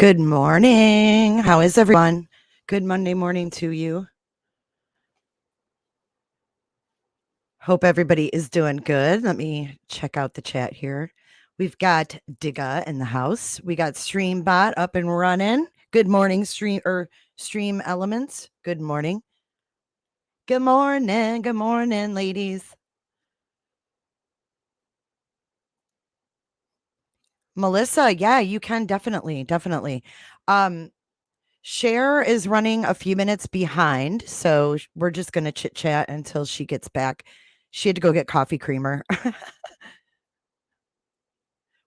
Good morning. How is everyone? Good Monday morning to you. Hope everybody is doing good. Let me check out the chat here. We've got Digga in the house. We got StreamBot up and running. Good morning, Stream Elements. Good morning. Good morning. Good morning, ladies. Melissa, yeah, you can definitely. Cher is running a few minutes behind, so we're just going to chit chat until she gets back. She had to go get coffee creamer.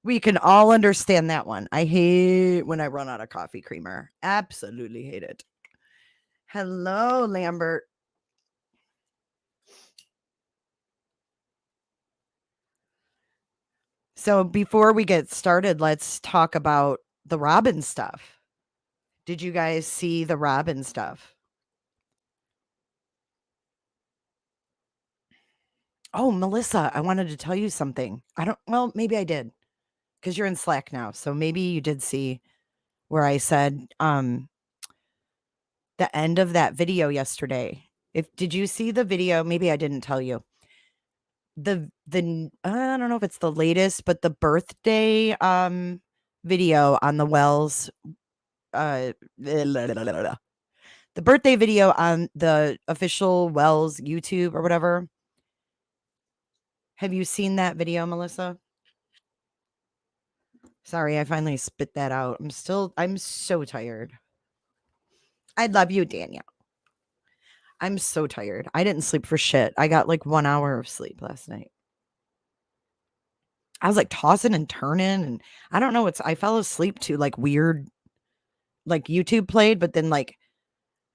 We can all understand that one. I hate when I run out of coffee creamer. Absolutely hate it. Hello, Lambert. So before we get started, let's talk about the Robin stuff. Did you guys see the Robin stuff? Oh, Melissa, I wanted to tell you something. Well, maybe I did because you're in Slack now. So maybe you did see where I said the end of that video yesterday. Did you see the video? Maybe I didn't tell you. I don't know if it's the latest, but the birthday video on the Wells the birthday video on the official Wells YouTube or whatever. Have you seen that video, Melissa? Sorry, I finally spit that out. I'm so tired. I love you, Daniel. I'm so tired. I didn't sleep for shit. I got like 1 hour of sleep last night. I was like tossing and turning, and I don't know. I fell asleep to like weird, like YouTube played, but then like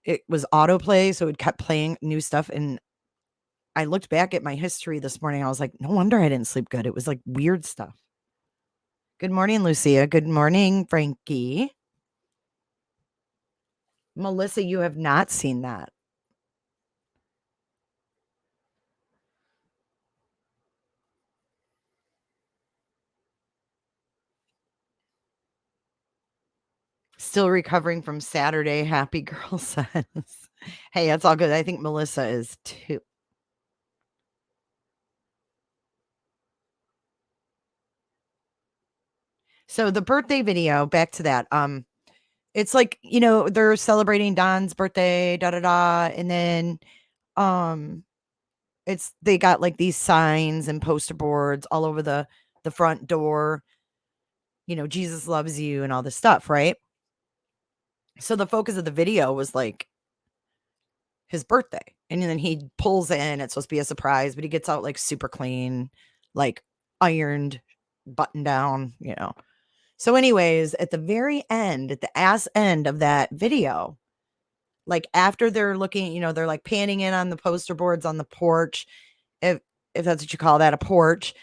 it was autoplay, so it kept playing new stuff. And I looked back at my history this morning. I was like, no wonder I didn't sleep good. It was like weird stuff. Good morning, Lucia. Good morning, Frankie. Melissa, you have not seen that. Still recovering from Saturday, Happy Girl says. Hey, that's all good. I think Melissa is too. So the birthday video, back to that. It's like, they're celebrating Don's birthday, da da da, and then they got like these signs and poster boards all over the front door. Jesus loves you and all this stuff, right? So the focus of the video was like his birthday. And then he pulls in, it's supposed to be a surprise, but he gets out like super clean, like ironed, button down, So anyways, at the very end, at the ass end of that video, like after they're looking, they're like panning in on the poster boards on the porch, if that's what you call that, a porch.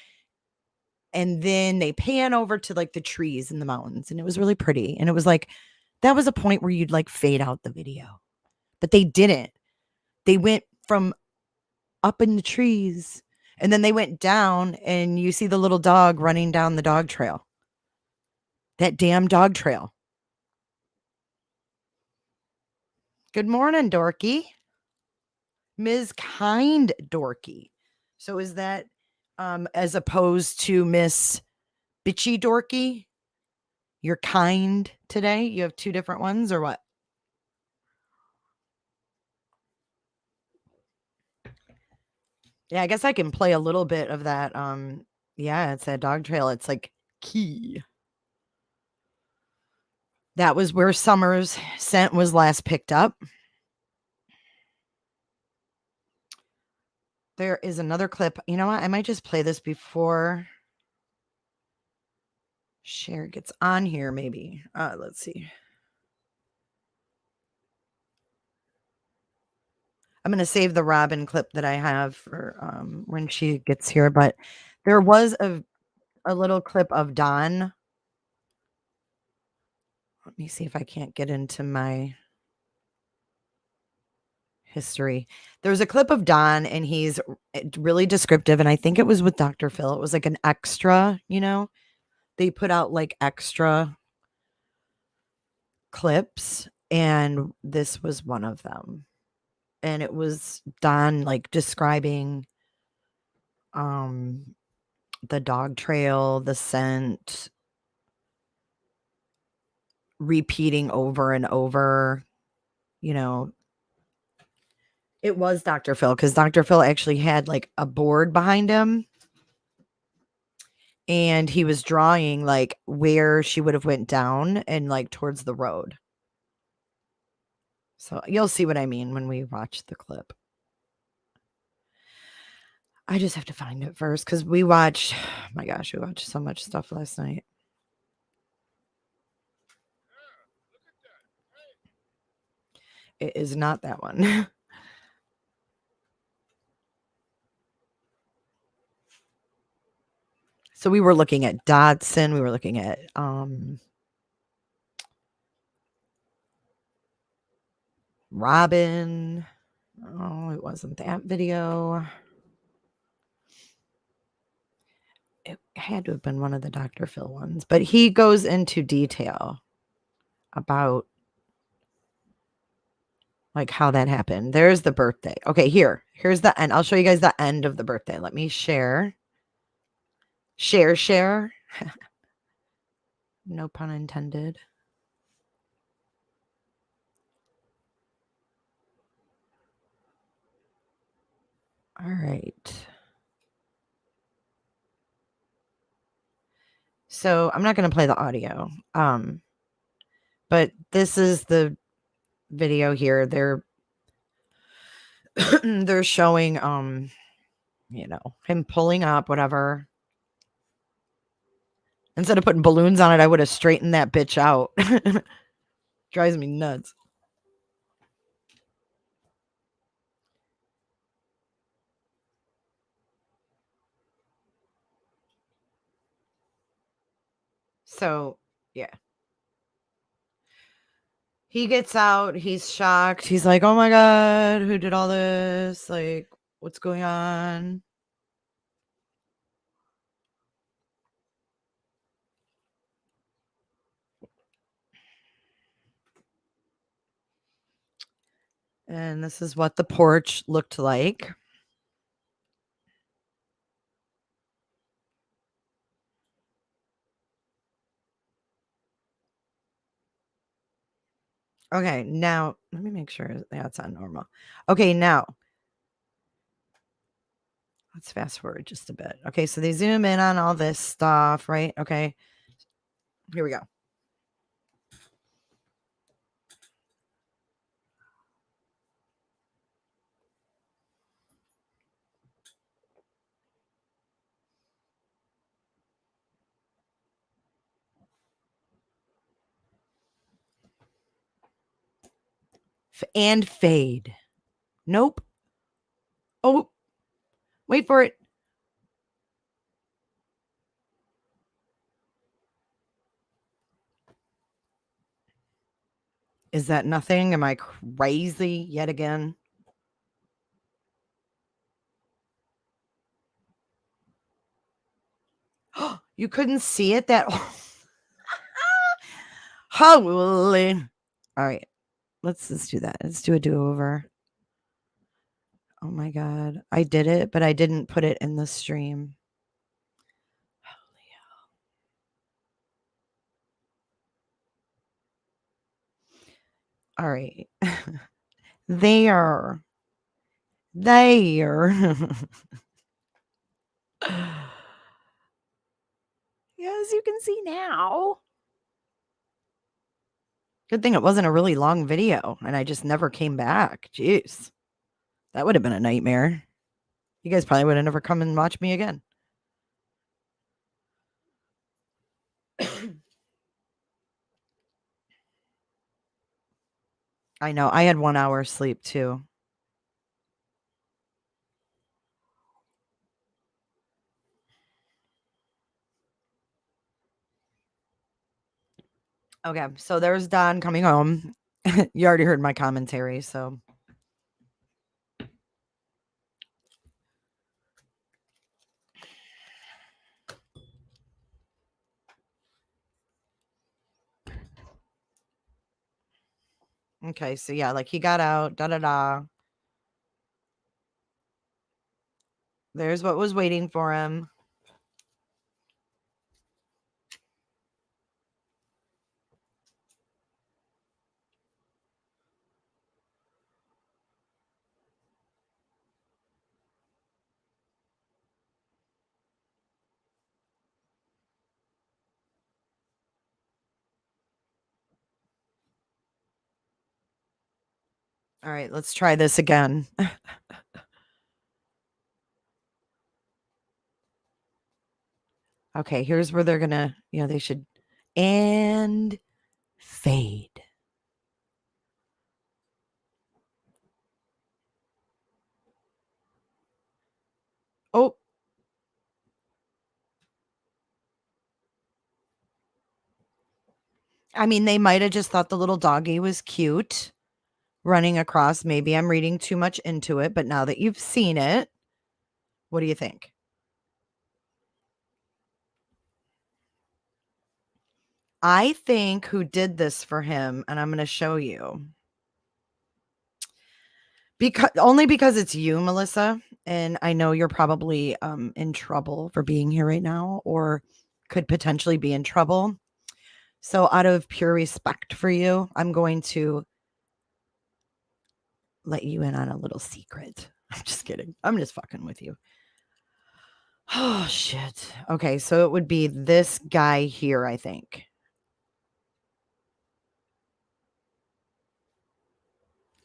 And then they pan over to like the trees in the mountains, and it was really pretty. And it was like, that was a point where you'd like fade out the video, but they didn't. They went from up in the trees, and then they went down, and you see the little dog running down the dog trail. That damn dog trail. Good morning, Dorky. Ms. Kind Dorky. So is that as opposed to Miss Bitchy Dorky? You're kind today? You have two different ones or what? Yeah, I guess I can play a little bit of that. Yeah, it's that dog trail. It's like key. That was where Summer's scent was last picked up. There is another clip. You know what? I might just play this before Cher gets on here, maybe. Let's see. I'm going to save the Robin clip that I have for when she gets here. But there was a little clip of Don. Let me see if I can't get into my history. There's a clip of Don, and he's really descriptive. And I think it was with Dr. Phil. It was like an extra, They put out like extra clips, and this was one of them. And it was Don like describing the dog trail, the scent, repeating over and over, you know. It was Dr. Phil, because Dr. Phil actually had like a board behind him, and he was drawing like where she would have went down and like towards the road. So you'll see what I mean when we watch the clip. I just have to find it first, because we watched, my gosh, we watched so much stuff last night. It is not that one. So we were looking at Dodson. We were looking at Robin. Oh, it wasn't that video. It had to have been one of the Dr. Phil ones, but he goes into detail about like how that happened. There's the birthday. Okay, here's the end. I'll show you guys the end of the birthday. Let me share. Share. No pun intended. All right. So I'm not going to play the audio. But this is the video here. They're they're showing him pulling up, whatever. Instead of putting balloons on it, I would have straightened that bitch out. Drives me nuts. So, yeah. He gets out, he's shocked. He's like, "Oh my god, who did all this? Like, what's going on?" And this is what the porch looked like. Okay, now let me make sure that's on normal. Okay, now let's fast forward just a bit. Okay, so they zoom in on all this stuff, right? Okay, here we go. And fade. Nope. Oh, wait for it. Is that nothing? Am I crazy yet again? You couldn't see it that holy. All right. Let's do that. Let's do a do-over. Oh my god. I did it, but I didn't put it in the stream. Holy hell. All right. There. Yes, you can see now. Good thing it wasn't a really long video and I just never came back. Jeez. That would have been a nightmare. You guys probably would have never come and watched me again. I know. I had 1 hour sleep too. Okay, so there's Don coming home. You already heard my commentary, so Okay, so yeah, like he got out, da da da. There's what was waiting for him. All right, let's try this again. Okay, here's where they're gonna, they should and fade. Oh. I mean, they might have just thought the little doggy was cute running across. Maybe I'm reading too much into it, but now that you've seen it, what do you think? I think who did this for him, and I'm going to show you. Only because it's you, Melissa, and I know you're probably in trouble for being here right now, or could potentially be in trouble. So out of pure respect for you, I'm going to let you in on a little secret. I'm just kidding. I'm just fucking with you. Oh, shit. Okay, so it would be this guy here, I think.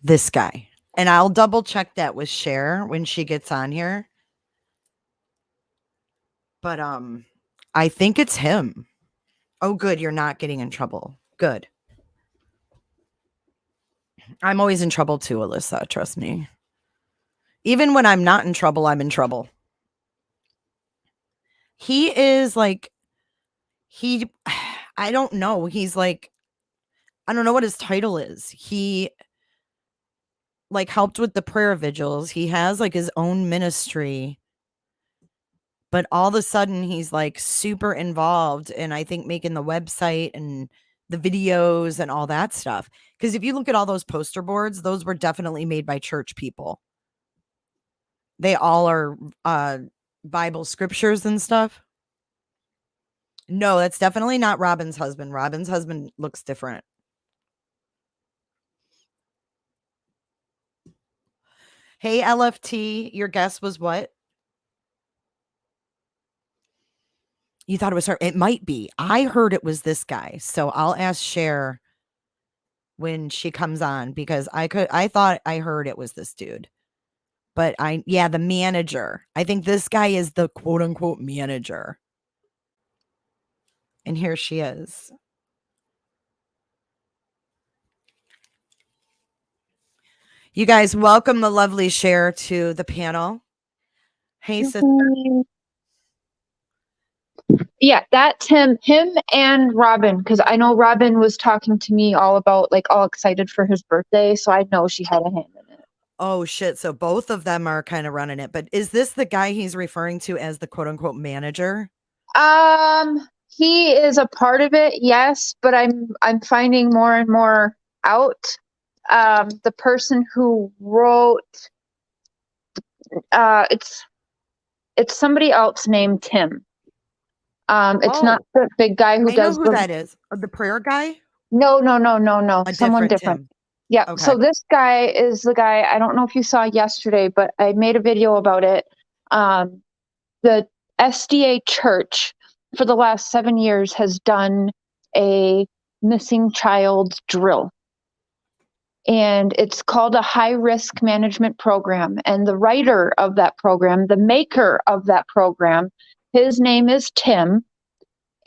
This guy. And I'll double check that with Cher when she gets on here. But I think it's him. Oh, good. You're not getting in trouble. Good. I'm always in trouble too, Alyssa. Trust me. Even when I'm not in trouble, I'm in trouble. He is like, I don't know. He's like, I don't know what his title is. He like helped with the prayer vigils. He has like his own ministry. But all of a sudden he's like super involved in, I think, making the website and the videos and all that stuff. Because if you look at all those poster boards, those were definitely made by church people. They all are Bible scriptures and stuff. No, that's definitely not Robin's husband. Robin's husband looks different. Hey, LFT, your guess was what? You thought it was her? It might be. I heard it was this guy. So I'll ask Cher when she comes on because I thought I heard it was this dude. But the manager. I think this guy is the quote unquote manager. And here she is. You guys, welcome the lovely Cher to the panel. Hey, sister. Yeah, that's him and Robin, because I know Robin was talking to me all about, like, all excited for his birthday, so I know she had a hand in it. Oh, shit. So both of them are kind of running it. But is this the guy he's referring to as the quote unquote manager? He is a part of it, yes, but I'm finding more and more out. The person who wrote, it's somebody else named Tim. It's not the big guy who I does know who that is. The prayer guy? No. Someone different. Tim. Yeah. Okay. So this guy is the guy, I don't know if you saw yesterday, but I made a video about it. The SDA church for the last 7 years has done a missing child drill. And it's called a high risk management program. And the writer of that program, the maker of that program, his name is Tim.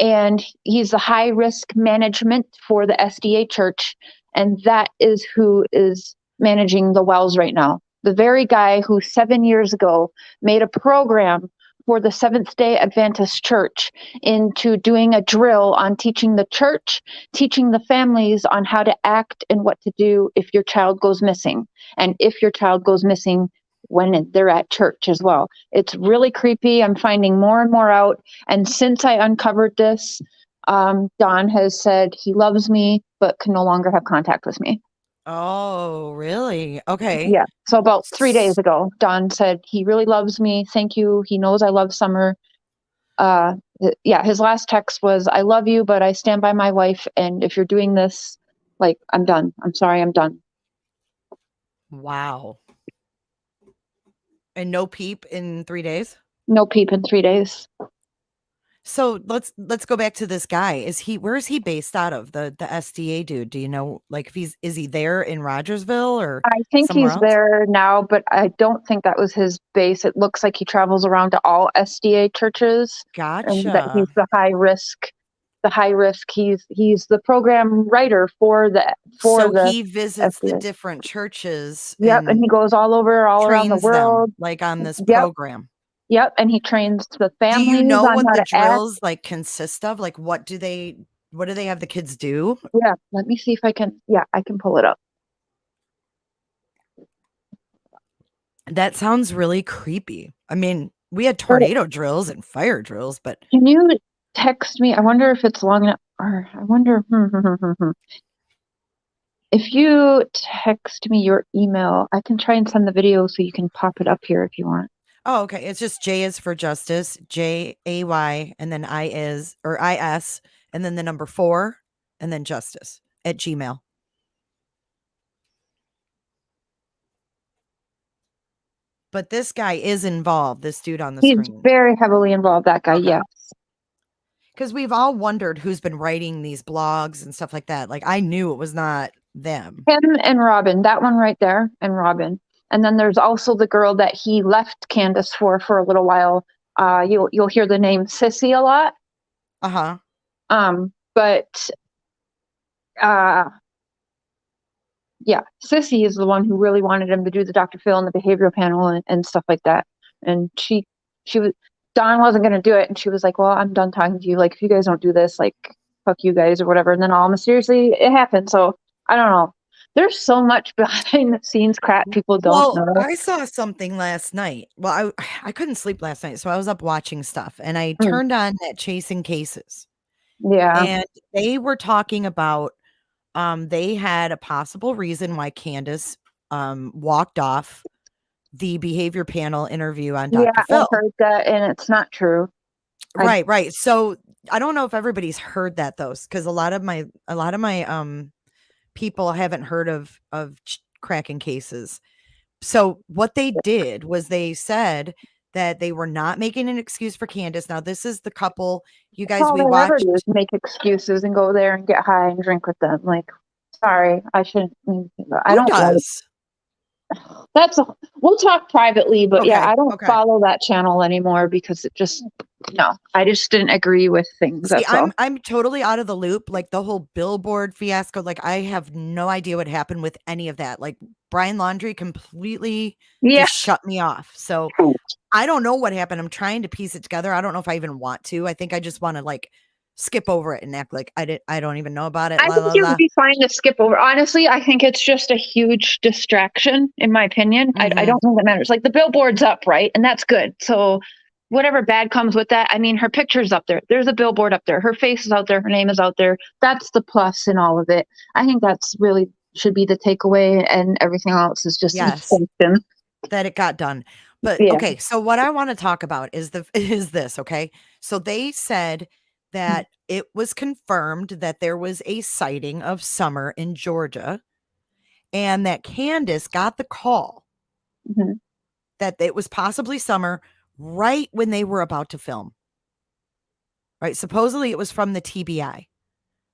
And he's the high risk management for the SDA church. And that is who is managing the wells right now. The very guy who 7 years ago made a program for the Seventh-day Adventist Church into doing a drill on teaching the church, teaching the families on how to act and what to do if your child goes missing. And if your child goes missing when they're at church as well. It's really creepy. I'm finding more and more out. And since I uncovered this, Don has said he loves me, but can no longer have contact with me. Oh, really? Okay. Yeah. So about 3 days S- ago, Don said he really loves me. Thank you. He knows I love Summer. Yeah, his last text was, I love you, but I stand by my wife. And if you're doing this, like, I'm done. I'm sorry, I'm done. Wow. And no peep in 3 days? No peep in 3 days. So let's go back to this guy. Where is he based out of? The SDA dude. Do you know like if is he there in Rogersville or I think somewhere he's else? there now, but I don't think that was his base. It looks like he travels around to all SDA churches and that he's Gotcha. the high risk. He's the program writer for So the he visits the SDA. different churches Yep, and and he goes all around the trains them world. like on this Yep, program. yep, and he trains the Do you families know on what how the to act. drills like consist of? Like what do they have the kids do? Yeah, let me see if I can. Yeah, I can pull it up. That sounds really creepy. I mean, we had tornado drills and fire drills, but Can you text me? I wonder if it's long enough. Or I wonder. If you text me your email, I can try and send the video so you can pop it up here if you want. oh, okay. It's just J is for justice, JAY, and then IS, and then the number 4, and then justice at Gmail. But this guy is involved, this dude on the He's screen. very heavily involved, that guy. Okay. Yes. Because we've all wondered who's been writing these blogs and stuff like that. Like I knew it was not them. Him and Robin, that one right there, and Robin. And then there's also the girl that he left Candace for a little while. You'll hear the name Sissy a lot. Uh-huh. But yeah, Sissy is the one who really wanted him to do the Dr. Phil and the behavioral panel and stuff like that. And she was Dawn wasn't going to do it, and she was like, "Well, I'm done talking to you. Like, if you guys don't do this, like, fuck you guys or whatever." And then all mysteriously, it happened. So I don't know. There's so much behind the scenes crap people don't Well, know. I saw something last night. Well, I couldn't sleep last night, so I was up watching stuff and I Mm, turned on that Chasing Cases. yeah, And they were talking about they had a possible reason why Candace walked off the behavior panel interview on yeah, Dr. I Phil. heard that, and it's not true. I Right, right. So I don't know if everybody's heard that though, because a lot of my people haven't heard of cracking cases. So what they did was they said that they were not making an excuse for Candace. Now this is the couple you guys all we they ever watched. do is make excuses and go there and get high and drink with them. Like, sorry, I shouldn't. I Who don't like. does? We'll talk privately, but yeah, Okay, I don't okay. follow that channel anymore because it just no, I just didn't agree with things. See, That's all. I'm totally out of the loop. Like the whole billboard fiasco, like I have no idea what happened with any of that. Like Brian Laundrie completely Yeah, just shut me off. So I don't know what happened. I'm trying to piece it together. I don't know if I even want to. I think I just want to like skip over it and act like I don't even know about it. I La think la it would la. be fine to skip over. Honestly, I think it's just a huge distraction, in my opinion. I Mhm. don't think it matters. Like the billboard's up, right? And that's good. So whatever bad comes with that, I mean, her picture's up there. There's a billboard up there. Her face is out there. Her name is out there. That's the plus in all of it. I think that's really should be the takeaway, and everything else is just Yes, extension. that it got done. But Yeah. okay, so what I want to talk about is the is this, okay? So they said that it was confirmed that there was a sighting of Summer in Georgia and that Candace got the call Mhm. that it was possibly Summer right when they were about to film. Right? Supposedly it was from the TBI.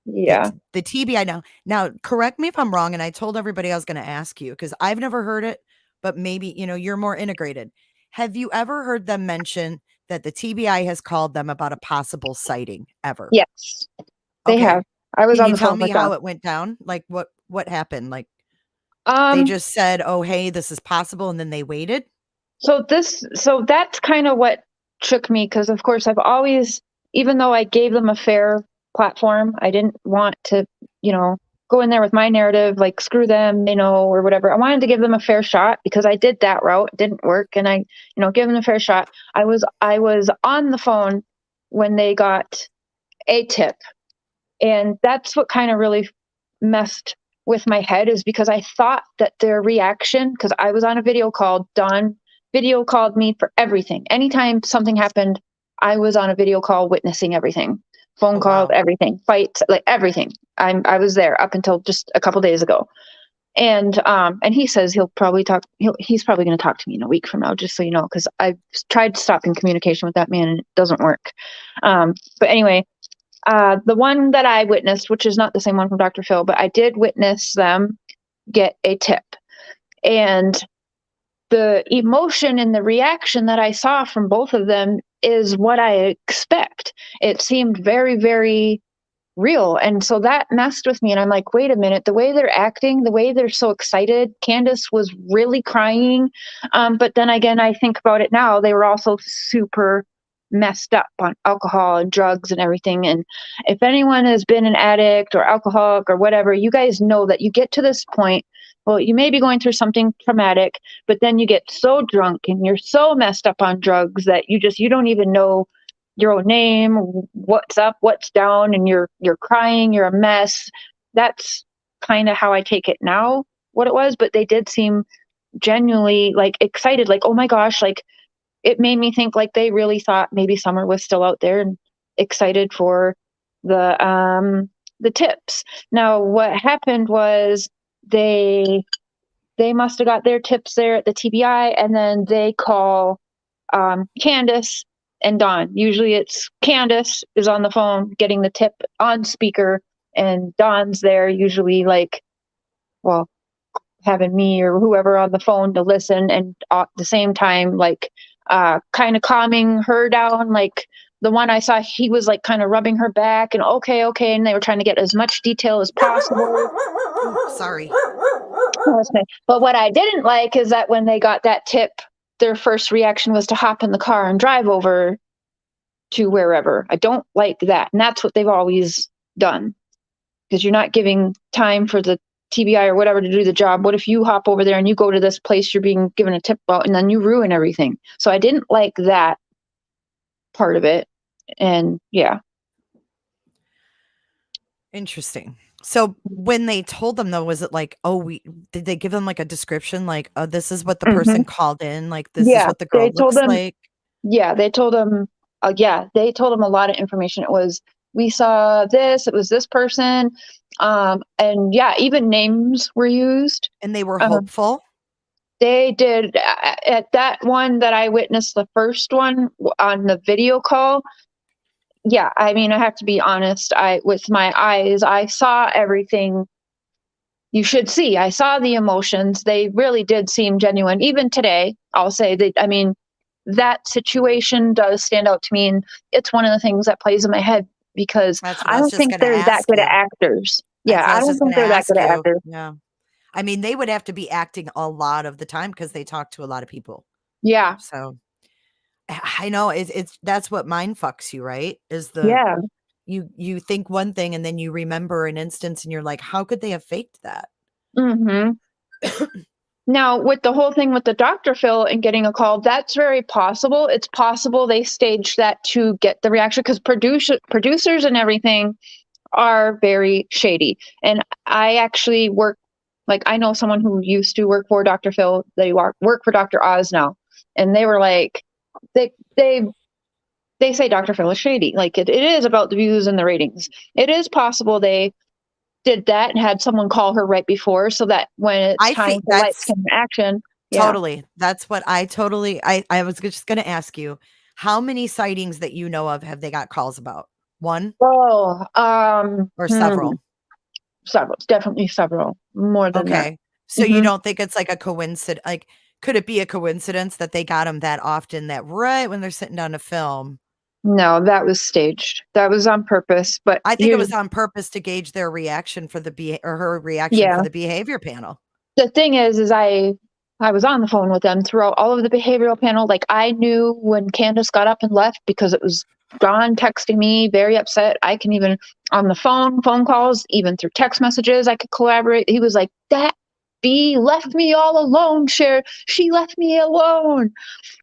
Yeah. The TBI now correct me if I'm wrong and I told everybody I was going to ask you cuz I've never heard it, but maybe, you're more integrated. Have you ever heard them mention that the TBI has called them about a possible sighting ever? Yes, they have. Okay. I was Can on you the tell phone me with them. how it went down? Like what happened? Like they Um, just said, "Oh, hey, this is possible," and then they waited? so that's kind of what shook me because, of course, I've always, even though I gave them a fair platform, I didn't want to, you know, go in there with my narrative, like screw them, or whatever. I wanted to give them a fair shot because I did that route, it didn't work, and give them a fair shot. I was on the phone when they got a tip, and that's what kind of really messed with my head is because I thought that their reaction, because I was on a video call, Dawn video called me for everything. Anytime something happened, I was on a video call witnessing everything. Phone Oh, calls, wow. everything, fights, like everything. I was there up until just a couple days ago. And he says he'll probably talk. He's probably going to talk to me in a week from now, just so you know, because I've tried stopping communication with that man and it doesn't work. But anyway, the one that I witnessed, which is not the same one from Dr. Phil, but I did witness them get a tip, and the emotion and the reaction that I saw from both of them is what I expect. It seemed very, very real. And so that messed with me. And I'm like, wait a minute, the way they're acting, the way they're so excited, Candace was really crying. But then again, I think about it now, they were also super messed up on alcohol and drugs and everything. And if anyone has been an addict or alcoholic or whatever, you guys know that you get to this point. Well, you may be going through something traumatic, but then you get so drunk and you're so messed up on drugs that you don't even know your own name, what's up, what's down, and you're crying, you're a mess. That's kind of how I take it now, what it was, but they did seem genuinely like excited, like, oh my gosh, like it made me think like they really thought maybe Summer was still out there and excited for the tips. Now what happened was they must have got their tips there at the TBI, and then they call Candace and Dawn. Usually it's Candace is on the phone getting the tip on speaker, and Dawn's there usually like, well, having me or whoever on the phone to listen, and at the same time like kind of calming her down. Like the one I saw, he was like kind of rubbing her back and okay, and they were trying to get as much detail as possible. Ooh, sorry. But what I didn't like is that when they got that tip, their first reaction was to hop in the car and drive over to wherever. I don't like that. And that's what they've always done, because you're not giving time for the TBI or whatever to do the job. What if you hop over there and you go to this place you're being given a tip about and then you ruin everything? So I didn't like that part of it. And yeah. Interesting. So when they told them though, was it like, oh, did they give them like a description? Like, oh, this is what the person called in. Like, this is Yeah, what the girl they told looks them. like. Yeah, they told them. They told them a lot of information. It was, we saw this. It was this person, and yeah, even names were used. And they were hopeful. They did at that one that I witnessed, the first one on the video call. Yeah, I mean, I have to be honest. With my eyes, I saw everything you should see. I saw the emotions. They really did seem genuine. Even today, I'll say that, I mean, that situation does stand out to me. And it's one of the things that plays in my head because That's what I I was don't just think going to they're that ask good at you. actors. That's Yeah, what I I was don't just going think to they're that ask good at you. actors. Yeah. I mean, they would have to be acting a lot of the time because they talk to a lot of people. Yeah. So I know it's that's what mind fucks you, right? Is Yeah. you think one thing and then you remember an instance and you're like, how could they have faked that? Hmm. Now, with the whole thing with the Dr. Phil and getting a call, that's very possible. It's possible they staged that to get the reaction because producers and everything are very shady. And I actually work, like, I know someone who used to work for Dr. Phil. They work for Dr. Oz now. And they were like, they, they, they say Dr. Phil is shady. Like, it is about the views and the ratings. It is possible they did that and had someone call her right before so that when it's I time think for lights, that's camera, action. Yeah. totally. That's what I was just going to ask you, how many sightings that you know of have they got calls about? One Oh, or several? several, definitely several, more than that. Okay. So you Hmm. don't think it's like a coincidence? Like, could it be a coincidence that they got them that often that right when they're sitting down to film? No, that was staged. That was on purpose. But I think it you, was on purpose to gauge their reaction for or her reaction yeah. for the behavior panel. The thing is I was on the phone with them throughout all of the behavioral panel. Like I knew when Candace got up and left because it was John texting me, very upset. I can even on the phone calls, even through text messages, I could collaborate. He was like, "That bee left me all alone, Cher. She left me alone."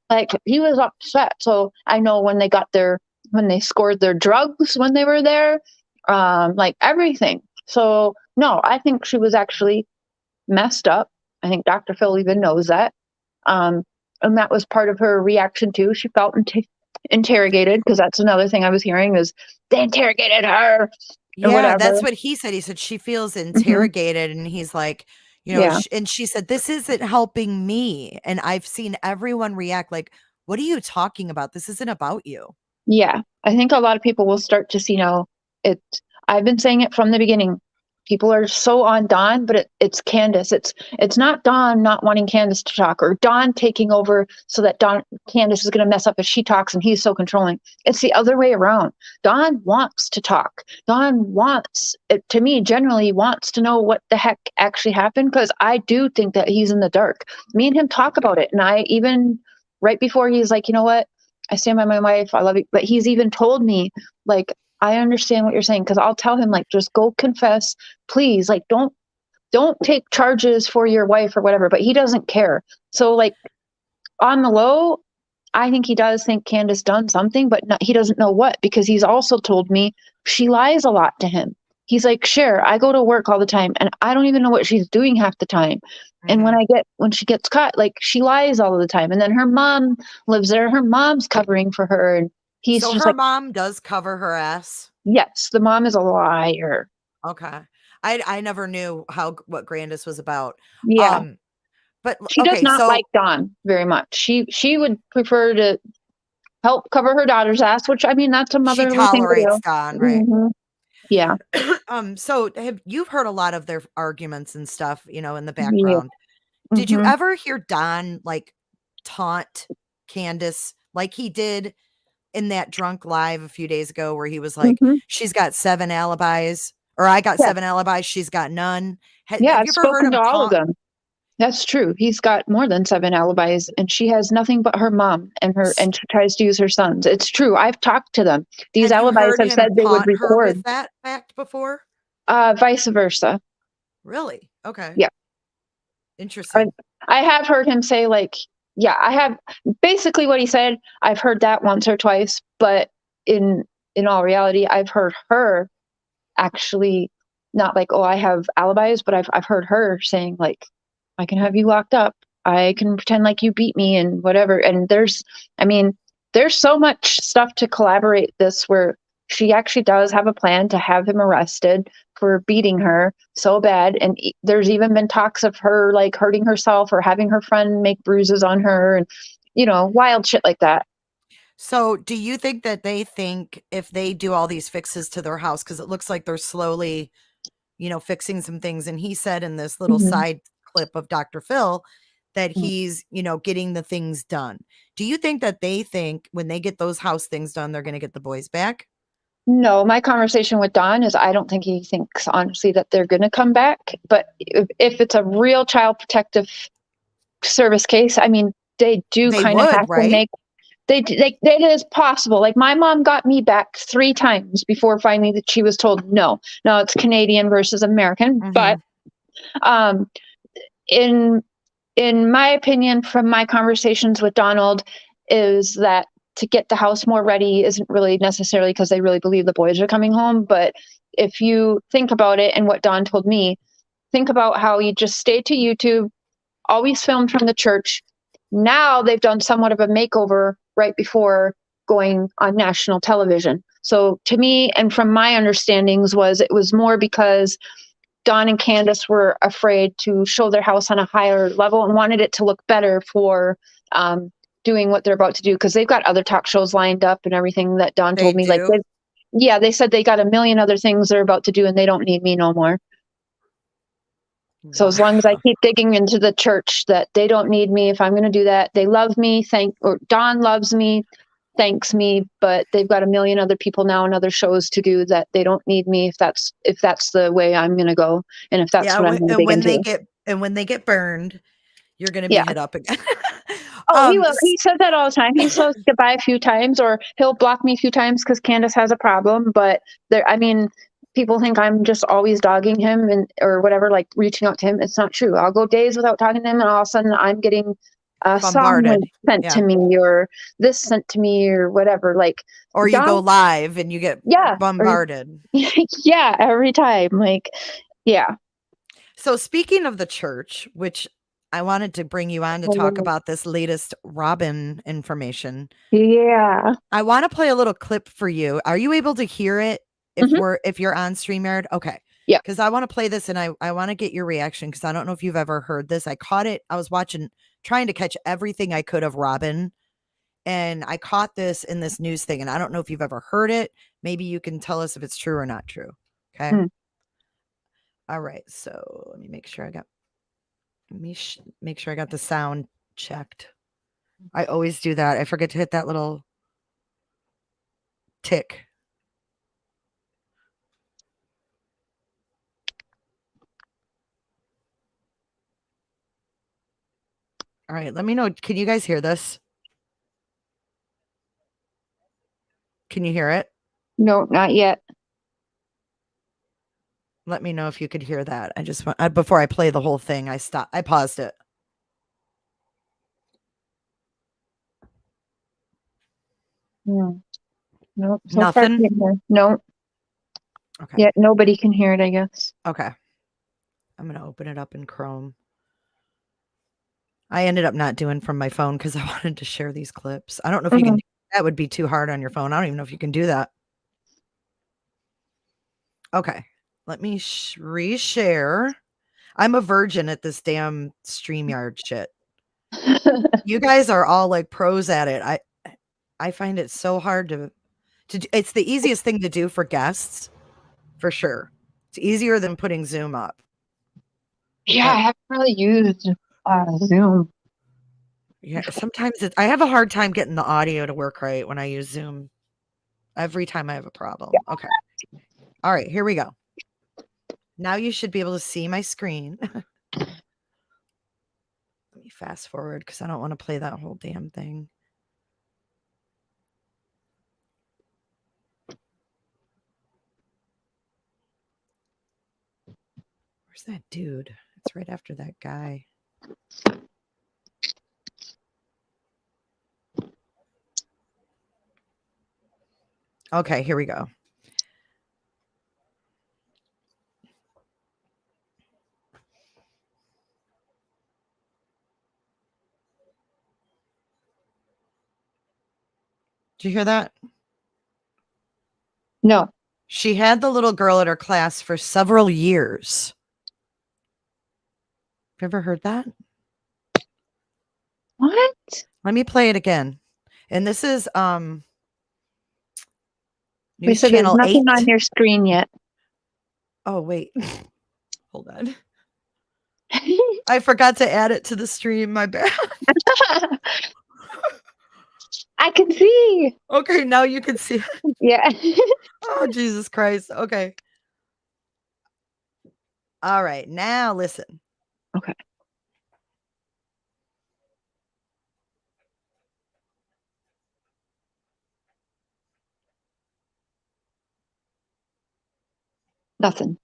Like he was upset. So I know when they scored their drugs when they were there, like everything. So No, I think she was actually messed up. I think Dr. Phil even knows that. Um, and that was part of her reaction too. She felt interrogated, because that's another thing I was hearing is they interrogated her or Yeah, whatever. that's what he said. He said she feels Hmm. interrogated, and he's like, Yeah. and she said, "This isn't helping me." And I've seen everyone react like, "What are you talking about? This isn't about you." Yeah, I think a lot of people will start to see now. It. I've been saying it from the beginning. People are so on Dawn, but it's Candace. It's not Dawn not wanting Candace to talk, or Dawn taking over so that Candace is going to mess up if she talks and he's so controlling. It's the other way around. Dawn wants to talk. Dawn wants, to me, generally wants to know what the heck actually happened, because I do think that he's in the dark. Me and him talk about it, and I even right before he's like, you know what, I stand by my wife. I love you. But he's even told me, like, I understand what you're saying, because I'll tell him, like, just go confess, please. Like, don't take charges for your wife or whatever. But he doesn't care. So, like, on the low, I think he does think Candace done something, but he doesn't know what, because he's also told me she lies a lot to him. He's like, Cher, I go to work all the time and I don't even know what she's doing half the time. And Mhm. when she gets caught, like, she lies all the time. And then her mom lives there. Her mom's covering for her. And he's So just her like, mom does cover her ass. yes, the mom is a liar. Okay. I never knew what Grandis was about. Yeah. Um, but She does okay, not so like Dawn very much. She would prefer to help cover her daughter's ass, which, I mean, that's a she motherly thing to tolerates do. Don, right? Yeah. So have you've heard a lot of their arguments and stuff, in the Yeah. background. Did you Hmm. ever hear Don like taunt Candace like he did in that drunk live a few days ago where he was like, Hmm. she's got 7 alibis, or I got Yeah. 7 alibis, she's got none. Yeah. Have I've you ever heard spoken to him all of taunt? them. That's true. He's got more than 7 alibis, and she has nothing but her mom and she tries to use her sons. It's true. I've talked to them. These Have you alibis heard have him said they would taunt her with record. that fact before? Vice versa. Really? Okay. Yeah. I, Interesting. I have heard him say, like, yeah, I have basically what he said. I've heard that once or twice, but in in all reality, I've heard her actually, not like, oh, I have alibis, but I've heard her saying, like, I can have you locked up. I can pretend like you beat me and whatever. And I mean, there's so much stuff to collaborate this, where she actually does have a plan to have him arrested for beating her so bad. And there's even been talks of her, like, hurting herself or having her friend make bruises on her, and, wild shit like that. So, do you think that they think if they do all these fixes to their house, because it looks like they're slowly, fixing some things. And he said in this little Mhm. side clip of Dr. Phil that he's, getting the things done. Do you think that they think when they get those house things done, they're going to get the boys back? No, my conversation with Don is I don't think he thinks, honestly, that they're going to come back. But if it's a real child protective service case, I mean, they do They kind of have would, to right? make it is possible. Like, my mom got me back 3 times before finally that she was told no. No, it's Canadian versus American. But Hmm. um, in in my opinion, from my conversations with Donald, is that to get the house more ready isn't really necessarily because they really believe the boys are coming home. But if you think about it, and what Don told me, think about how you just stay to YouTube, always filmed from the church. Now they've done somewhat of a makeover right before going on national television. So to me, and from my understandings, was it was more because Don and Candace were afraid to show their house on a higher level and wanted it to look better for um, doing what they're about to do, because they've got other talk shows lined up and everything that Don They told me. Like, do. yeah, they said they got a million other things they're about to do and they don't need me no more. So as long as I Wow. keep digging into the church, that they don't need me if I'm going to do that. They love me, or Don loves me, thanks me, but they've got a million other people now and other shows to do, that they don't need me if that's the way I'm going to go, and if that's Yeah, what I'm going to and dig when they into. get burned, you're going to be Yeah. hit up again. Oh, he will. S He says that all the time. He says goodbye a few times, or he'll block me a few times because Candace has a problem. But I mean, people think I'm just always dogging him and or whatever, like reaching out to him. It's not true. I'll go days without talking to him, and all of a sudden I'm getting a song bombarded. link sent to Yeah. me, or this sent to me, or whatever. Like, Or you Don, go live and you get yeah, or bombarded. yeah, every time. Like, Yeah. So speaking of the church, which I wanted to bring you on to talk Oh, about this latest Robin information. yeah. I want to play a little clip for you. Are you able to hear it Hmm. if you're on StreamYard? Okay. Yeah. Because I want to play this and I want to get your reaction because I don't know if you've ever heard this. I caught it. I was trying to catch everything I could of Robin. And I caught this in this news thing. And I don't know if you've ever heard it. Maybe you can tell us if it's true or not true. Okay. Mm. All right. So let me make sure make sure I got the sound checked. I always do that. I forget to hit that little tick. All right, let me know. Can you guys hear this? Can you hear it? No, not yet. Let me know if you could hear that. I just want before I play the whole thing, I paused it. Mm. Nope. So far, Nothing? can't hear. No. Okay. Yet nobody can hear it, I guess. Okay. I'm going to open it up in Chrome. I ended up not doing from my phone because I wanted to share these clips. I don't know if you can. Mhm. That would be too hard on your phone. I don't even know if you can do that. Okay. Let me reshare. I'm a virgin at this damn StreamYard shit. You guys are all like pros at it. I find it so hard it's the easiest thing to do for guests, for sure. It's easier than putting Zoom up. Yeah, I But haven't really used Zoom. yeah, sometimes I have a hard time getting the audio to work right when I use Zoom. Every time I have a problem. Okay. All right, here we go. Now you should be able to see my screen. Let me fast forward because I don't want to play that whole damn thing. Where's that dude? It's right after that guy. Okay, here we go. Did you hear that? No. She had the little girl at her class for several years. Have you ever heard that? What? Let me play it again. And this is They News said there's Channel nothing on 8. your screen yet. Oh, wait. Hold on. I forgot to add it to the stream. My bad. I can see. Okay, now you can see it. Yeah. Oh, Jesus Christ. Okay. All right. Now listen. Okay. Nothing.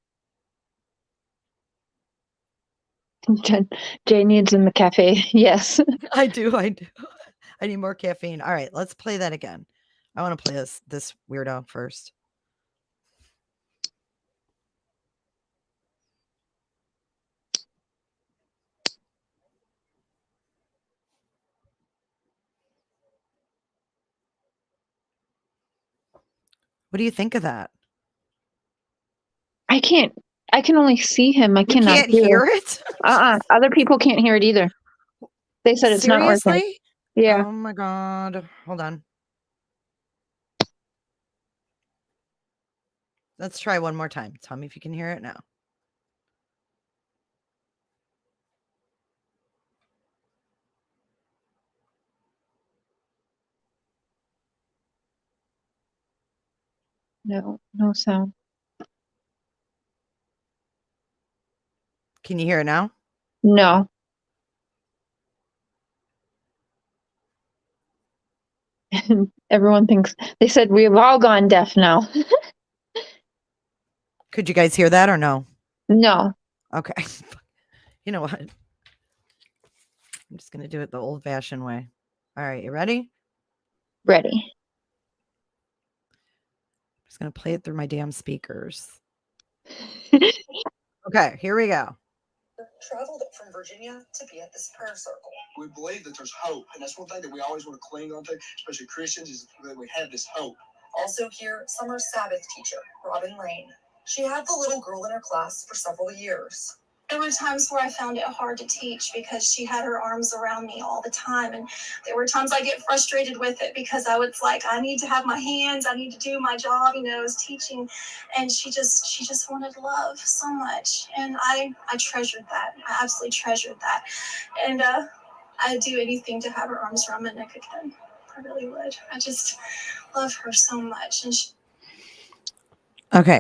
Jay needs in the cafe. Yes. I do. I do. I need more caffeine. All right, let's play that again. I want to play this weirdo first. What do you think of that? I can't. I can only see him. I You cannot can't hear. hear it? Other people can't hear it either. They said it's not working. Seriously? Yeah. Oh my God. Hold on. Let's try one more time. Tell me if you can hear it now. No. No sound. Can you hear it now? No. Everyone thinks they said we've all gone deaf now. Could you guys hear that or no? No. Okay. You know what? I'm just going to do it the old fashioned way. All right. You ready? I'm Ready. just going to play it through my damn speakers. Okay, here we go. Traveled from Virginia to be at this prayer circle. We believe that there's hope, and that's one thing that we always want to cling on to, especially Christians, is that we have this hope. Also here, summer Sabbath teacher, Robin Lane. She had the little girl in her class for several years. There were times where I found it hard to teach because she had her arms around me all the time. And there were times I get frustrated with it because I was like, I need to have my hands, I need to do my job, as teaching. And she just wanted love so much. And I treasured that. I absolutely treasured that. And I'd do anything to have her arms around my neck again. I really would. I just love her so much. And Okay.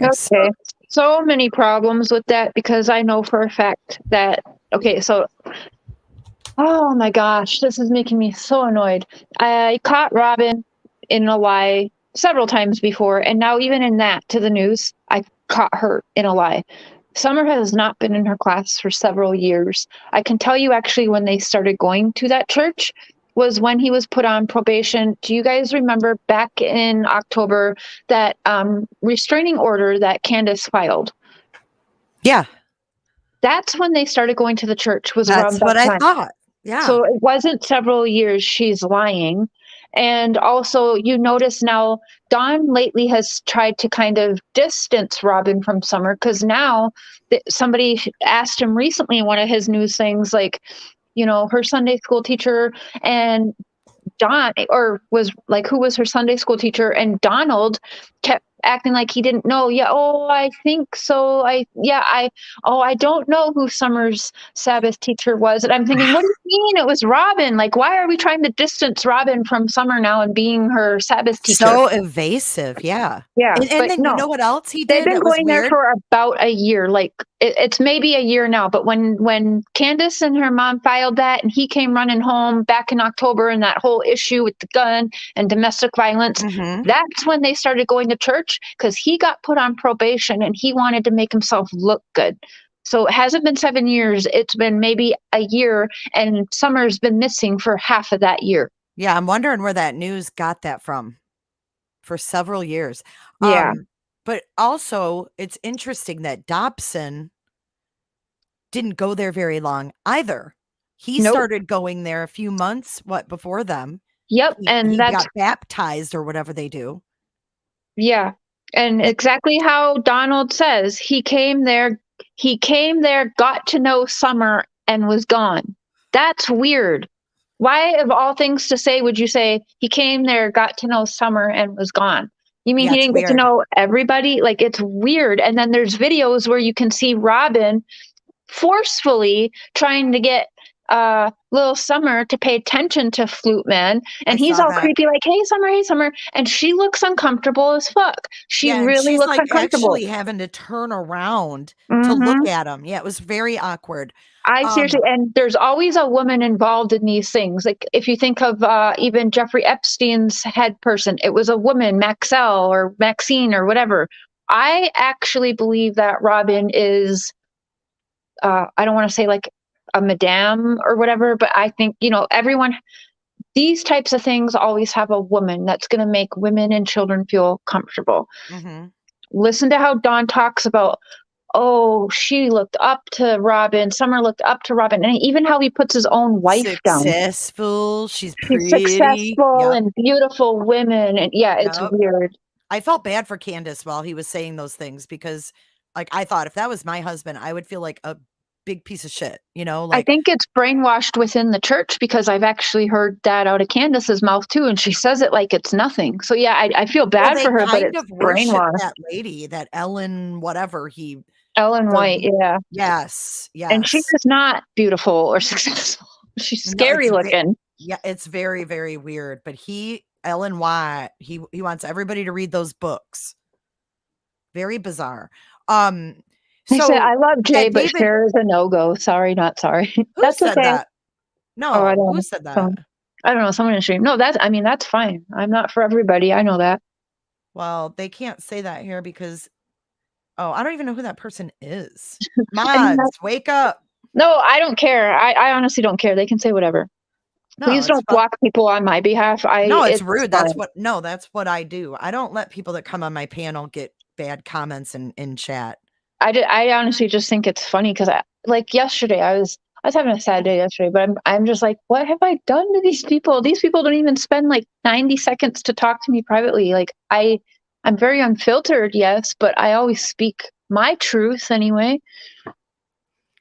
So many problems with that because I know for a fact that, oh my gosh, this is making me so annoyed. I caught Robin in a lie several times before, and now even in that to the news, I caught her in a lie. Summer has not been in her class for several years. I can tell you actually when they started going to that church was when he was put on probation. Do you guys remember back in October that restraining order that Candace filed? Yeah. That's when they started going to the church, was That's around that what I time. thought. Yeah. So it wasn't several years she's lying. And also, you notice now, Dawn lately has tried to kind of distance Robin from Summer because now somebody asked him recently in one of his news things, like, her Sunday school teacher and Don, or was like, who was her Sunday school teacher? And Donald kept acting like he didn't know. Yeah, oh, I think so. I don't know who Summer's Sabbath teacher was. And I'm thinking, what do you mean it was Robin? Like, why are we trying to distance Robin from Summer now and being her Sabbath teacher? So evasive, yeah. Yeah. And then you know what else he They've did been that was going there weird? for about a year. Like it's maybe a year now, but when Candace and her mom filed that and he came running home back in October and that whole issue with the gun and domestic violence, that's when they started going to church because he got put on probation and he wanted to make himself look good. So it hasn't been 7 years. It's been maybe a year, and Summer's been missing for half of that year. Yeah, I'm wondering where that news got that from for several years. Yeah. But also, it's interesting that Dobson didn't go there very long either. He started going there a few months before them. Yep, and he that's got baptized or whatever they do. Yeah, and exactly how Donald says, he came there, got to know Summer, and was gone. That's weird. Why, of all things to say, would you say he came there, got to know Summer, and was gone? You mean he didn't get to know everybody? Like, it's weird. And then there's videos where you can see Robin forcefully trying to get little Summer to pay attention to Flute Man, and he's all creepy, like, hey Summer, and she looks uncomfortable as fuck. She really looks like uncomfortable. Actually having to turn around to look at him. Yeah, it was very awkward. I seriously, and there's always a woman involved in these things. Like if you think of even Jeffrey Epstein's head person, it was a woman, Maxell or Maxine or whatever. I actually believe that Robin is, I don't want to say like a madame or whatever, but I think, everyone, these types of things always have a woman that's going to make women and children feel comfortable. Listen to how Dawn talks about, oh, she looked up to Robin, Summer looked up to Robin, and even how he puts his own wife down. Successful, she's pretty. Successful and beautiful women, and it's weird. I felt bad for Candace while he was saying those things because, like, I thought if that was my husband, I would feel like a big piece of shit, like, I think it's brainwashed within the church because I've actually heard that out of Candace's mouth too, and she says it like it's nothing. So yeah, I feel bad for her, but it's brainwashed. That lady, that Ellen, whatever Ellen White, yeah. Yes. And she is not beautiful or successful. She's scary looking. Yeah, it's very, very weird. But Ellen White, he wants everybody to read those books. Very bizarre. He said, I love Jay, but Cher is a no-go. Sorry, not sorry. That's said okay. That? No, who said that? I don't know. Someone in the stream. No, that's fine. I'm not for everybody. I know that. Well, they can't say that here because I don't even know who that person is. Mods, wake up. No, I don't care. I honestly don't care. They can say whatever. No, please don't block people on my behalf. No, it's rude. That's what I do. I don't let people that come on my panel get bad comments in chat. I honestly just think it's funny because like yesterday I was having a sad day yesterday, but I'm just like, what have I done to these people? These people don't even spend like 90 seconds to talk to me privately. Like I'm very unfiltered, yes, but I always speak my truth anyway.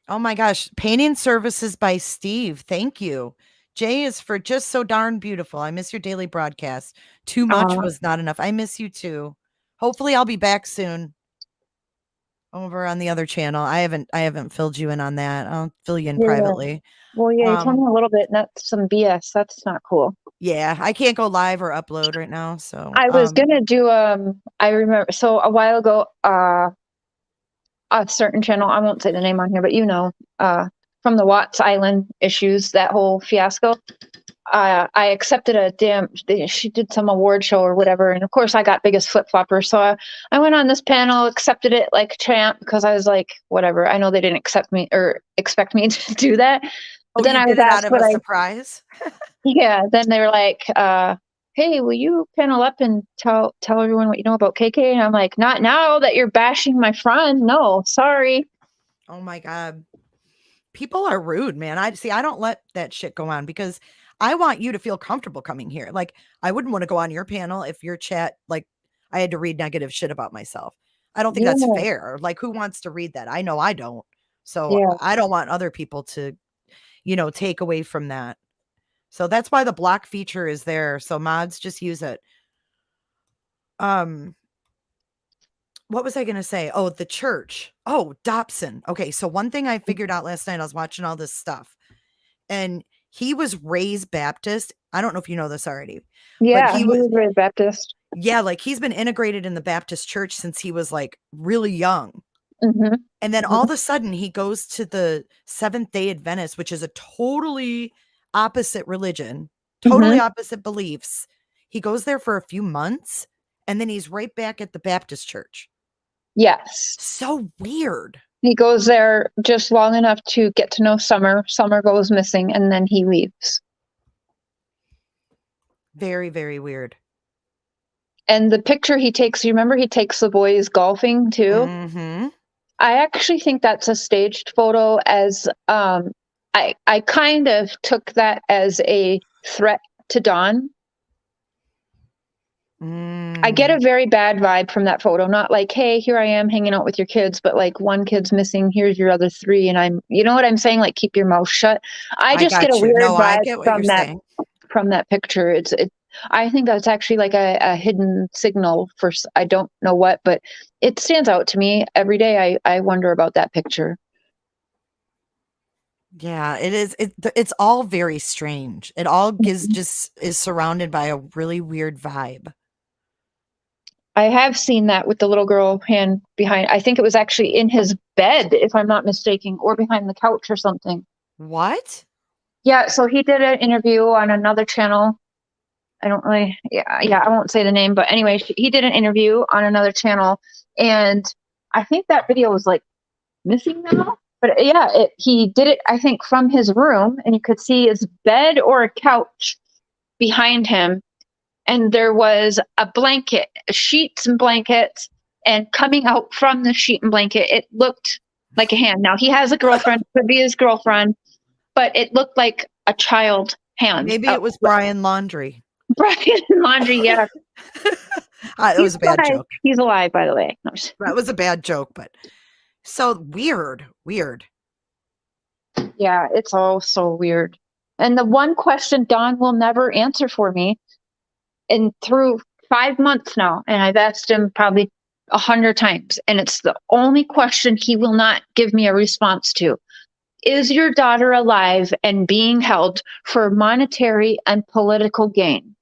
Oh my gosh. Painting services by Steve. Thank you. J is for just so darn beautiful. I miss your daily broadcast. Too much was not enough. I miss you too. Hopefully I'll be back soon over on the other channel. I haven't filled you in on that. I'll fill you in Yeah. privately. Well, yeah, you told me a little bit, and that's some BS. That's not cool. Yeah, I can't go live or upload right now. So I was gonna do I remember so a while ago, a certain channel, I won't say the name on here, but from the Watts Island issues, that whole fiasco. I accepted she did some award show or whatever, and of course I got biggest flip flopper. So I went on this panel, accepted it like a champ because I was like, whatever. I know they didn't accept me or expect me to do that. But then I was asked out of a surprise. Yeah. Then they were like, hey, will you panel up and tell everyone what you know about KK? And I'm like, not now that you're bashing my friend. No, sorry. Oh my God. People are rude, man. I don't let that shit go on because I want you to feel comfortable coming here. Like, I wouldn't want to go on your panel if your chat, like, I had to read negative shit about myself. I don't think that's fair. Like, who wants to read that? I know I don't. So I don't want other people to, take away from that. So that's why the block feature is there. So mods just use it. What was I going to say? Oh, the church. Oh, Dobson. Okay. So one thing I figured out last night, I was watching all this stuff and he was raised Baptist. I don't know if you know this already. Yeah, he was raised Baptist. Yeah, like he's been integrated in the Baptist church since he was like really young. Mm-hmm. And then all of a sudden he goes to the Seventh-day Adventist, which is a totally opposite religion, totally opposite beliefs. He goes there for a few months and then he's right back at the Baptist church. Yes. So weird. He goes there just long enough to get to know Summer. Summer goes missing and then he leaves. Very, very weird. And the picture he takes, you remember he takes the boys golfing too? Mm-hmm. I actually think that's a staged photo as I kind of took that as a threat to Dawn. I get a very bad vibe from that photo. Not like, hey, here I am hanging out with your kids, but like one kid's missing. Here's your other three. And you know what I'm saying? Like, keep your mouth shut. I just get a weird vibe from that picture. I think that's actually like a hidden signal for, I don't know what, but it stands out to me every day. I wonder about that picture. Yeah, it is. It's all very strange. It all is surrounded by a really weird vibe. I have seen that with the little girl hand behind. I think it was actually in his bed, if I'm not mistaken, or behind the couch or something. What? Yeah. So he did an interview on another channel. I don't really, I won't say the name, but anyway, he did an interview on another channel, and I think that video was like missing now. But yeah, he did it, I think, from his room, and you could see his bed or a couch behind him. And there was a blanket, sheets and blankets, and coming out from the sheet and blanket, it looked like a hand. Now, he has a girlfriend, could be his girlfriend, but it looked like a child hand. Maybe it was Brian Laundrie. Brian Laundrie, yeah. It was a bad joke. He's alive, by the way. No, that was a bad joke, but so weird. Yeah, it's all so weird. And the one question Don will never answer for me, and through 5 months now, and I've asked him probably 100 times, and it's the only question he will not give me a response to. Is your daughter alive and being held for monetary and political gain?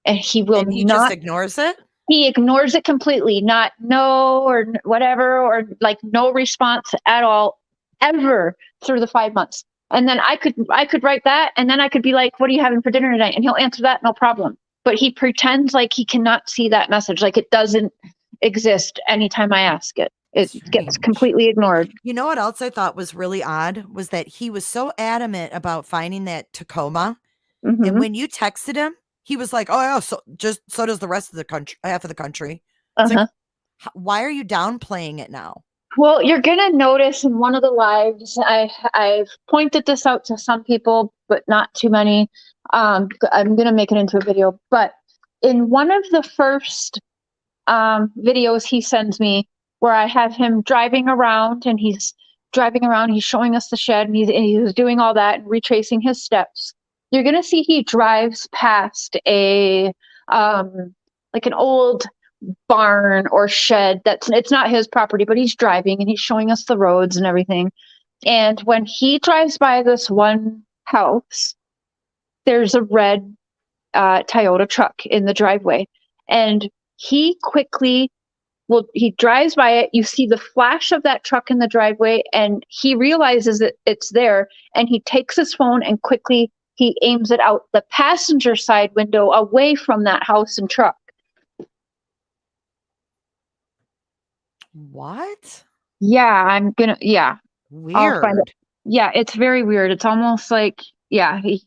And he will and he not. Just ignores it? He ignores it completely. Not no or whatever, or like no response at all, ever through the 5 months. And then I could write that, and then I could be like, what are you having for dinner tonight? And he'll answer that, no problem. But he pretends like he cannot see that message, like it doesn't exist anytime I ask it. It gets completely ignored. You know what else I thought was really odd was that he was so adamant about finding that Tacoma. Mm-hmm. And when you texted him, he was like, oh, yeah, so does the rest of the country, half of the country. It's like, Why are you downplaying it now? Well, you're gonna notice in one of the lives, I've pointed this out to some people, but not too many. I'm gonna make it into a video, but in one of the first videos he sends me, where I have him driving around, and he's showing us the shed, and he's doing all that and retracing his steps. You're gonna see he drives past a like an old barn or shed it's not his property, but he's driving and he's showing us the roads and everything. And when he drives by this one house, there's a red Toyota truck in the driveway, and he drives by it. You see the flash of that truck in the driveway, and he realizes that it's there, and he takes his phone and quickly he aims it out the passenger side window away from that house and truck. What? Yeah, I'll find Weird. it. Yeah, it's very weird. It's almost like, yeah, he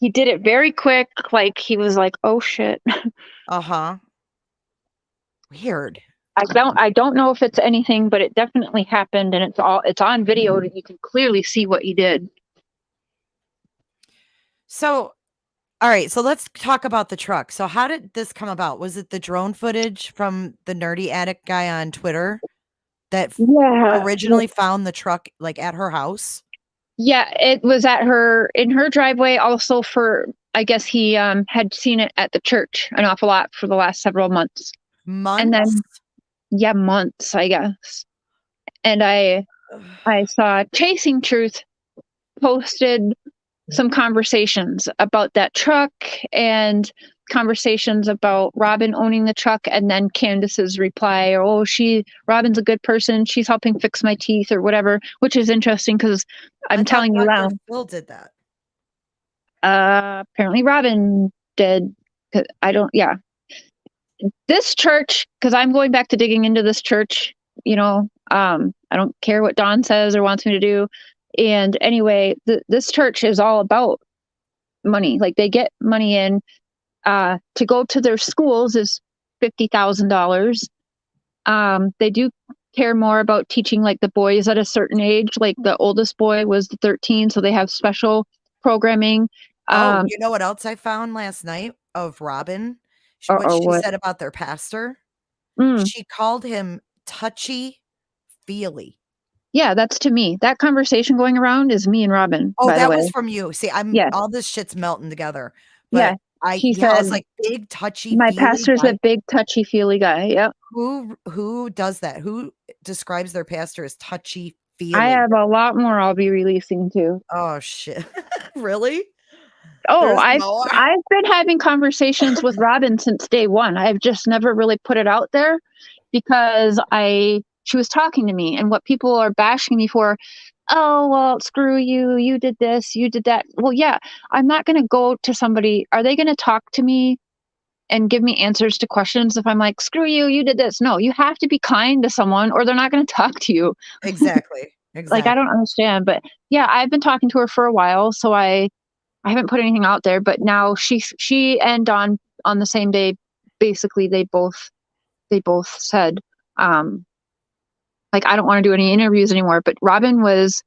did it very quick. Like he was like, oh shit. Uh-huh. Weird. I don't know if it's anything, but it definitely happened, and it's on video that you can clearly see what he did. So, all right, so let's talk about the truck. So how did this come about? Was it the drone footage from the Nerdy Addict guy on Twitter that Yeah. originally found the truck like at her house? Yeah, it was in her driveway. Also, I guess he had seen it at the church an awful lot for the last several months. Months? And then, yeah, months, I guess. And I saw Chasing Truth posted some conversations about that truck and conversations about Robin owning the truck, and then Candace's reply, oh, Robin's a good person, she's helping fix my teeth or whatever, which is interesting because I'm telling you now. Phil did that. Apparently Robin did. Yeah. This church, because I'm going back to digging into this church, I don't care what Dawn says or wants me to do. And anyway, this church is all about money. Like they get money in to go to their schools is $50,000. They do care more about teaching like the boys at a certain age. Like the oldest boy was 13, so they have special programming. You know what else I found last night of Robin? What she said about their pastor? She called him touchy-feely. Yeah, that's to me. That conversation going around is me and Robin. Oh, by that the way. was from you. See, all this shit's melting together. But yeah, I was like big touchy. My pastor's a big touchy feely guy. Yep. Who does that? Who describes their pastor as touchy feely? I have a lot more I'll be releasing too. Oh shit! Really? Oh, I've been having conversations with Robin since day one. I've just never really put it out there because she was talking to me, and what people are bashing me for, oh, well, screw you, you did this, you did that. Well, yeah, I'm not going to go to somebody. Are they going to talk to me and give me answers to questions if I'm like, screw you, you did this? No, you have to be kind to someone or they're not going to talk to you. Exactly. Like, I don't understand. But yeah, I've been talking to her for a while, so I haven't put anything out there, but now she and Dawn on the same day, basically they both said, like, I don't want to do any interviews anymore. But Robin was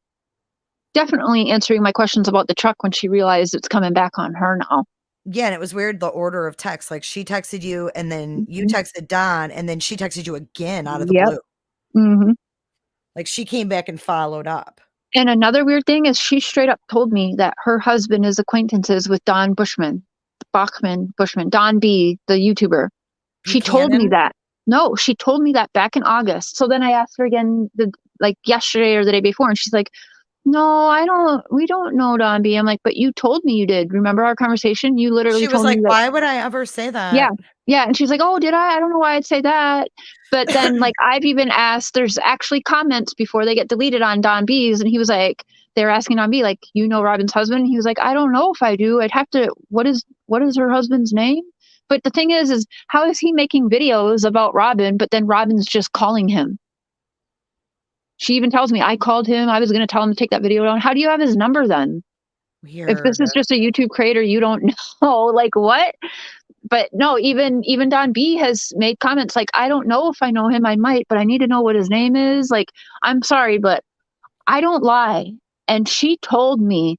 definitely answering my questions about the truck when she realized it's coming back on her now. Yeah, and it was weird, the order of text. Like she texted you and then you texted Dawn and then she texted you again out of the blue. Mm-hmm. Like she came back and followed up. And another weird thing is she straight up told me that her husband is acquaintances with Don Bushman, Don B, the YouTuber. She told me that. No, she told me that back in August. So then I asked her again, like yesterday or the day before, and she's like, no, we don't know Don B. I'm like, but you told me you did. Remember our conversation? You literally told me. She was like, why would I ever say that? Yeah. Yeah. And she's like, oh, did I? I don't know why I'd say that. But then like I've even asked, there's actually comments before they get deleted on Don B's. And he was like, they're asking Don B, like, you know Robin's husband? And he was like, I don't know if I do. I'd have to, what is her husband's name? But the thing is how is he making videos about Robin, but then Robin's just calling him? She even tells me, I called him. I was going to tell him to take that video down. How do you have his number then? If this Weird. is just a YouTube creator, you don't know, like, what? But no, even Don B has made comments like, I don't know if I know him, I might, but I need to know what his name is. Like, I'm sorry, but I don't lie. And she told me,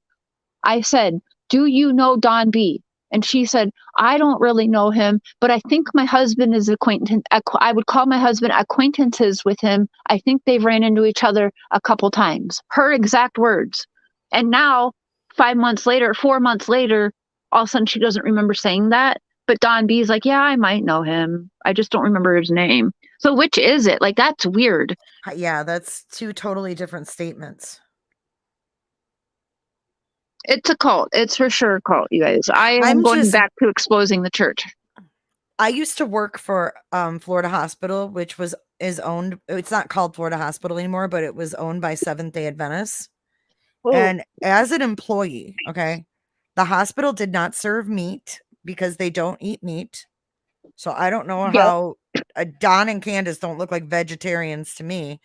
I said, do you know Don B? And she said, I don't really know him, but I think my husband is acquaintance. I would call my husband acquaintances with him. I think they've ran into each other a couple times. Her exact words. And now, 5 months later, 4 months later, all of a sudden she doesn't remember saying that. But Don B is like, yeah, I might know him. I just don't remember his name. So which is it? Like, that's weird. Yeah, that's two totally different statements. It's a cult. It's for sure a cult, you guys. I am I'm going just- back to exposing the church. I used to work for Florida Hospital, which is owned. It's not called Florida Hospital anymore, but it was owned by Seventh-day Adventists. Oh, And as an employee, okay, the hospital did not serve meat because they don't eat meat. So I don't know Yep. how Don and Candace don't look like vegetarians to me.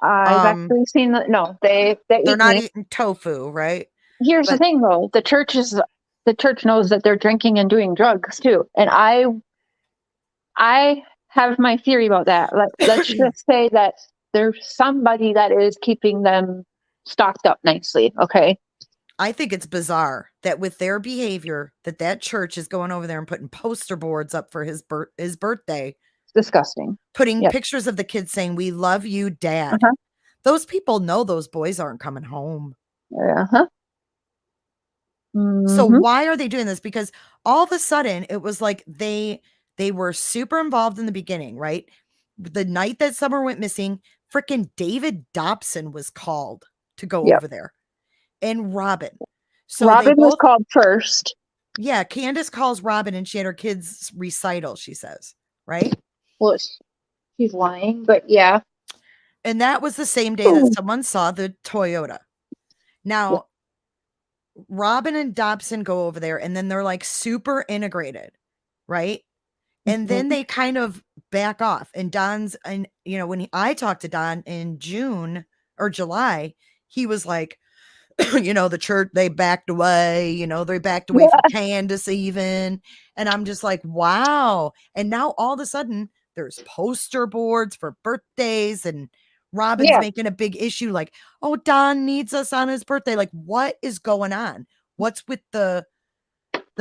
I've actually seen that. No, they They're eat not meat. eating tofu, right? Here's the but- thing, though. The church knows that they're drinking and doing drugs too, and I have my theory about that. Let's just say that there's somebody that is keeping them stocked up nicely. Okay. I think it's bizarre that with their behavior, that church is going over there and putting poster boards up for his birthday, It's disgusting. putting Yep. pictures of the kids saying, "We love you, Dad." Uh-huh. Those people know those boys aren't coming home. Uh-huh. So Mhm. why are they doing this? Because all of a sudden it was like they were super involved in the beginning, right? The night that Summer went missing, freaking David Dobson was called to go Yep. over there. And Robin. So Robin they was both, called first. yeah, Candace calls Robin and she had her kids recital, she says, right? Well, she's lying, but yeah. And that was the same day that someone saw the Toyota. Now, Robin and Dobson go over there and then they're like super integrated, right? And then they kind of back off. And when I talked to Don in June or July, he was like, the church, they backed away, they backed away from Candace even. And I'm just like, wow. And now all of a sudden there's poster boards for birthdays and Robin's making a big issue like, oh, Don needs us on his birthday. Like, what is going on? What's with the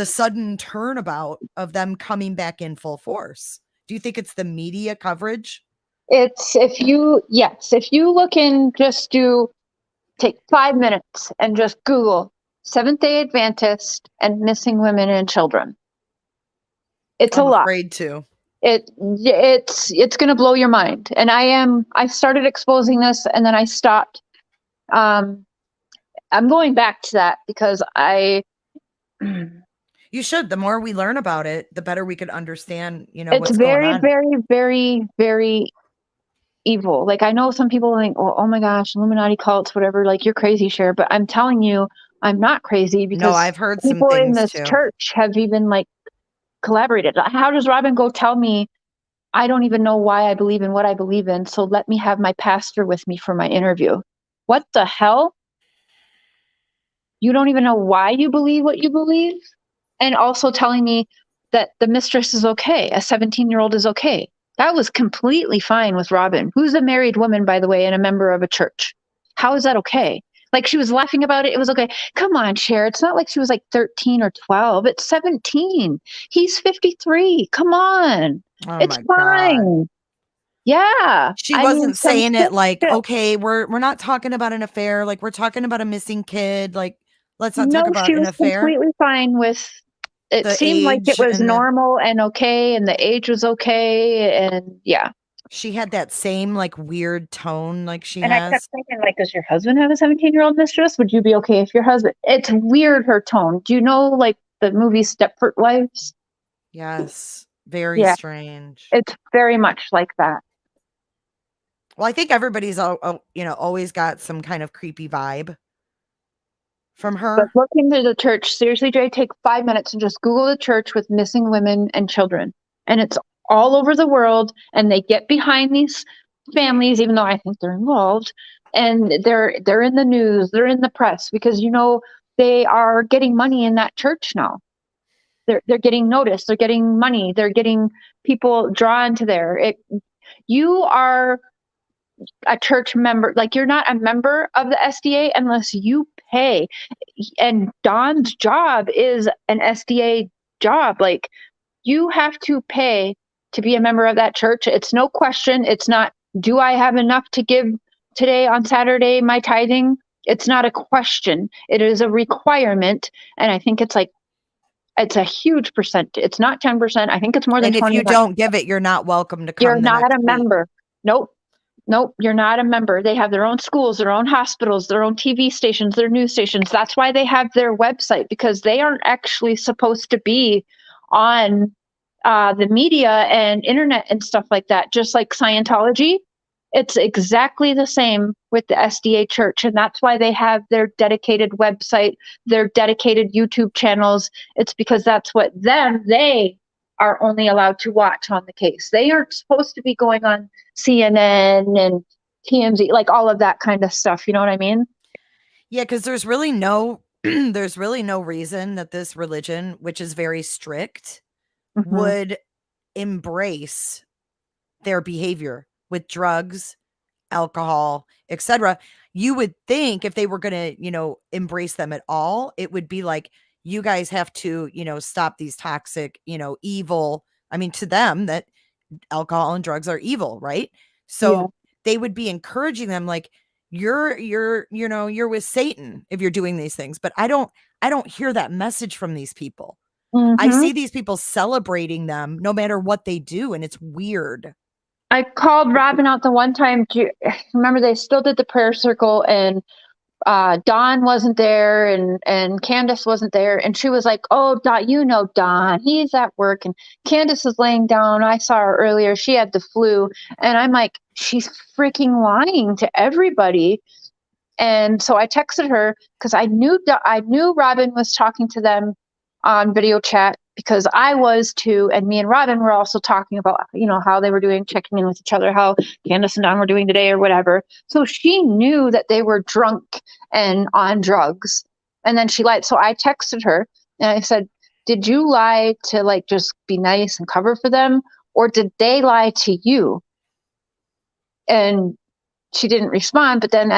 sudden turnabout of them coming back in full force? Do you think it's the media coverage? If you look in, just take 5 minutes and just Google Seventh-day Adventist and missing women and children. It's I'm a lot. afraid to. It's going to blow your mind. And I started exposing this and then I stopped. I'm going back to that because you should. The more we learn about it, the better we could understand, it's what's very, going on. very, very, very evil. Like, I know some people think, oh my gosh, Illuminati cults, whatever, like, you're crazy, Cher, but I'm telling you, I'm not crazy because no, I've heard some people in things this too. church have even like collaborated. How does Robin go tell me I don't even know why I believe in what I believe in, so let me have my pastor with me for my interview? What the hell? You don't even know why you believe what you believe? And also telling me that the mistress is okay, a 17-year-old is okay. That was completely fine with Robin, who's a married woman, by the way, and a member of a church. How is that okay? Like, she was laughing about it. It was okay. Come on, Cher. It's not like she was like 13 or 12. It's 17. He's 53. Come on. Oh It's my fine. God. Yeah. She wasn't saying it like, okay, we're not talking about an affair. Like, we're talking about a missing kid. Like, let's not talk about an affair. She was completely fine with it. The seemed like it age was and normal and okay, and the age was okay, and yeah. She had that same like weird tone like she And I has. kept thinking, like, does your husband have a 17-year-old mistress? Would you be okay if your husband? It's weird, her tone. Do you know, like, the movie Stepford Wives? Yes. Very strange. It's very much like that. Well, I think everybody's always got some kind of creepy vibe from her. But look into the church. Seriously, Jay, take 5 minutes and just Google the church with missing women and children. And it's all over the world. And they get behind these families, even though I think they're involved. And they're in the news. They're in the press because, they are getting money in that church now. They're getting noticed. They're getting money. They're getting people drawn to there. You are a church member. Like, you're not a member of the SDA unless you pay. And Don's job is an SDA job. Like, you have to pay to be a member of that church. It's no question. It's not, do I have enough to give today on Saturday, my tithing? It's not a question. It is a requirement. And I think it's a huge percent. It's not 10%. I think it's more than 20%. And if you don't give it, you're not welcome to come. You're not a member. Nope, you're not a member. They have their own schools, their own hospitals, their own TV stations, their news stations. That's why they have their website, because they aren't actually supposed to be on the media and internet and stuff like that. Just like Scientology, it's exactly the same with the SDA church. And that's why they have their dedicated website, their dedicated YouTube channels. It's because that's what they are only allowed to watch on the case. They aren't supposed to be going on CNN and TMZ, like all of that kind of stuff. You know what I mean? Yeah, because there's really no reason that this religion, which is very strict, would embrace their behavior with drugs, alcohol, etc. You would think if they were going to, embrace them at all, it would be like, you guys have to, stop these toxic, evil. I mean, to them, that alcohol and drugs are evil, right? So they would be encouraging them, like, you're with Satan if you're doing these things. But I don't hear that message from these people. I see these people celebrating them no matter what they do, and it's weird. I called Robin out the one time. Remember, they still did the prayer circle, and Don wasn't there, and Candace wasn't there, and she was like, "Oh, Don, he's at work." And Candace is laying down. I saw her earlier. She had the flu, and I'm like, she's freaking lying to everybody. And so I texted her because I knew Robin was talking to them on video chat, because I was too, and me and Robin were also talking about, how they were doing, checking in with each other, how Candace and Don were doing today or whatever. So she knew that they were drunk and on drugs. And then she lied. So I texted her and I said, did you lie to just be nice and cover for them? Or did they lie to you? And she didn't respond. But then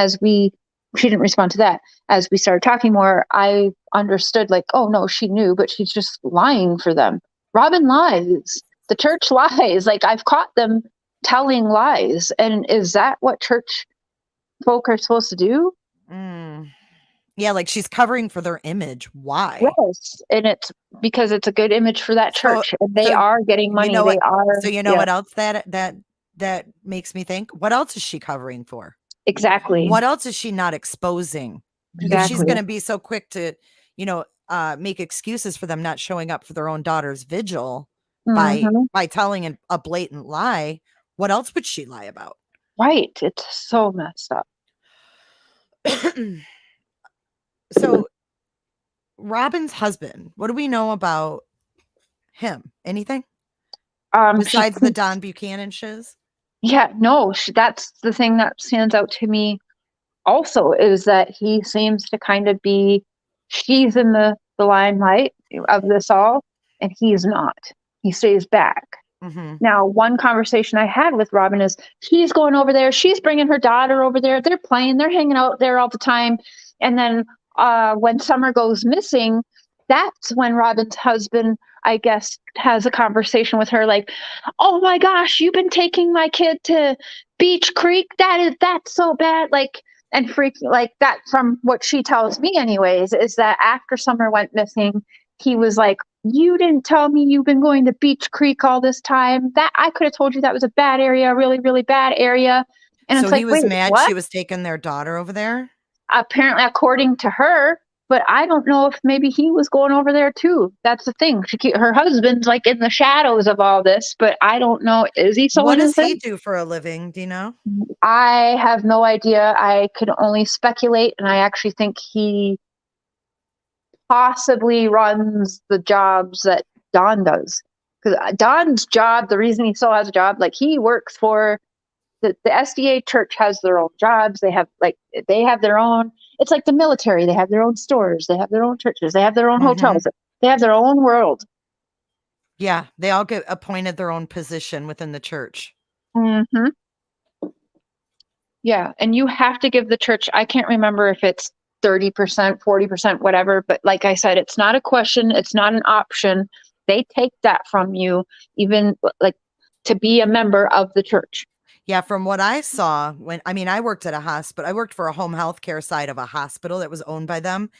she didn't respond to that. As we started talking more, I understood, oh no, she knew, but she's just lying for them. Robin lies. The church lies. I've caught them telling lies. And is that what church folk are supposed to do? Yeah, she's covering for their image. Why? Yes, and it's because it's a good image for that church, and they are getting money. What else that makes me think? What else is she covering for? Exactly. What else is she not exposing? Exactly. If she's going to be so quick to, make excuses for them not showing up for their own daughter's vigil by telling a blatant lie, what else would she lie about? Right. It's so messed up. So Robin's husband, what do we know about him? Anything? Besides the Don Buchanan shiz? Yeah, no, that's the thing that stands out to me also, is that he seems to kind of be, she's in the limelight of this all, and he's not. He stays back. Now, one conversation I had with Robin is, she's going over there, she's bringing her daughter over there, they're playing, they're hanging out there all the time. And then when Summer goes missing, that's when Robin's husband, I guess, has a conversation with her like, oh my gosh, you've been taking my kid to Beach Creek? That's so bad. And freaking like that, from what she tells me anyways, is that after Summer went missing, he was like, you didn't tell me you've been going to Beach Creek all this time. That I could have told you that was a bad area, a really, really bad area. And so it's he was mad she was taking their daughter over there? Apparently, according to her, but I don't know if maybe he was going over there too. That's the thing. Her husband's in the shadows of all this, but I don't know. Is he so innocent? What does he do for a living? Do you know? I have no idea. I could only speculate, and I actually think he possibly runs the jobs that Don does. Because Don's job, the reason he still has a job, he works for the SDA church has their own jobs. They have their own, it's like the military. They have their own stores. They have their own churches. They have their own hotels. They have their own world. Yeah. They all get appointed their own position within the church. Mm-hmm. Yeah. And you have to give the church, I can't remember if it's 30%, 40%, whatever. But like I said, it's not a question. It's not an option. They take that from you, even like to be a member of the church. Yeah, from what I saw I worked at a hospital. I worked for a home health care side of a hospital that was owned by them.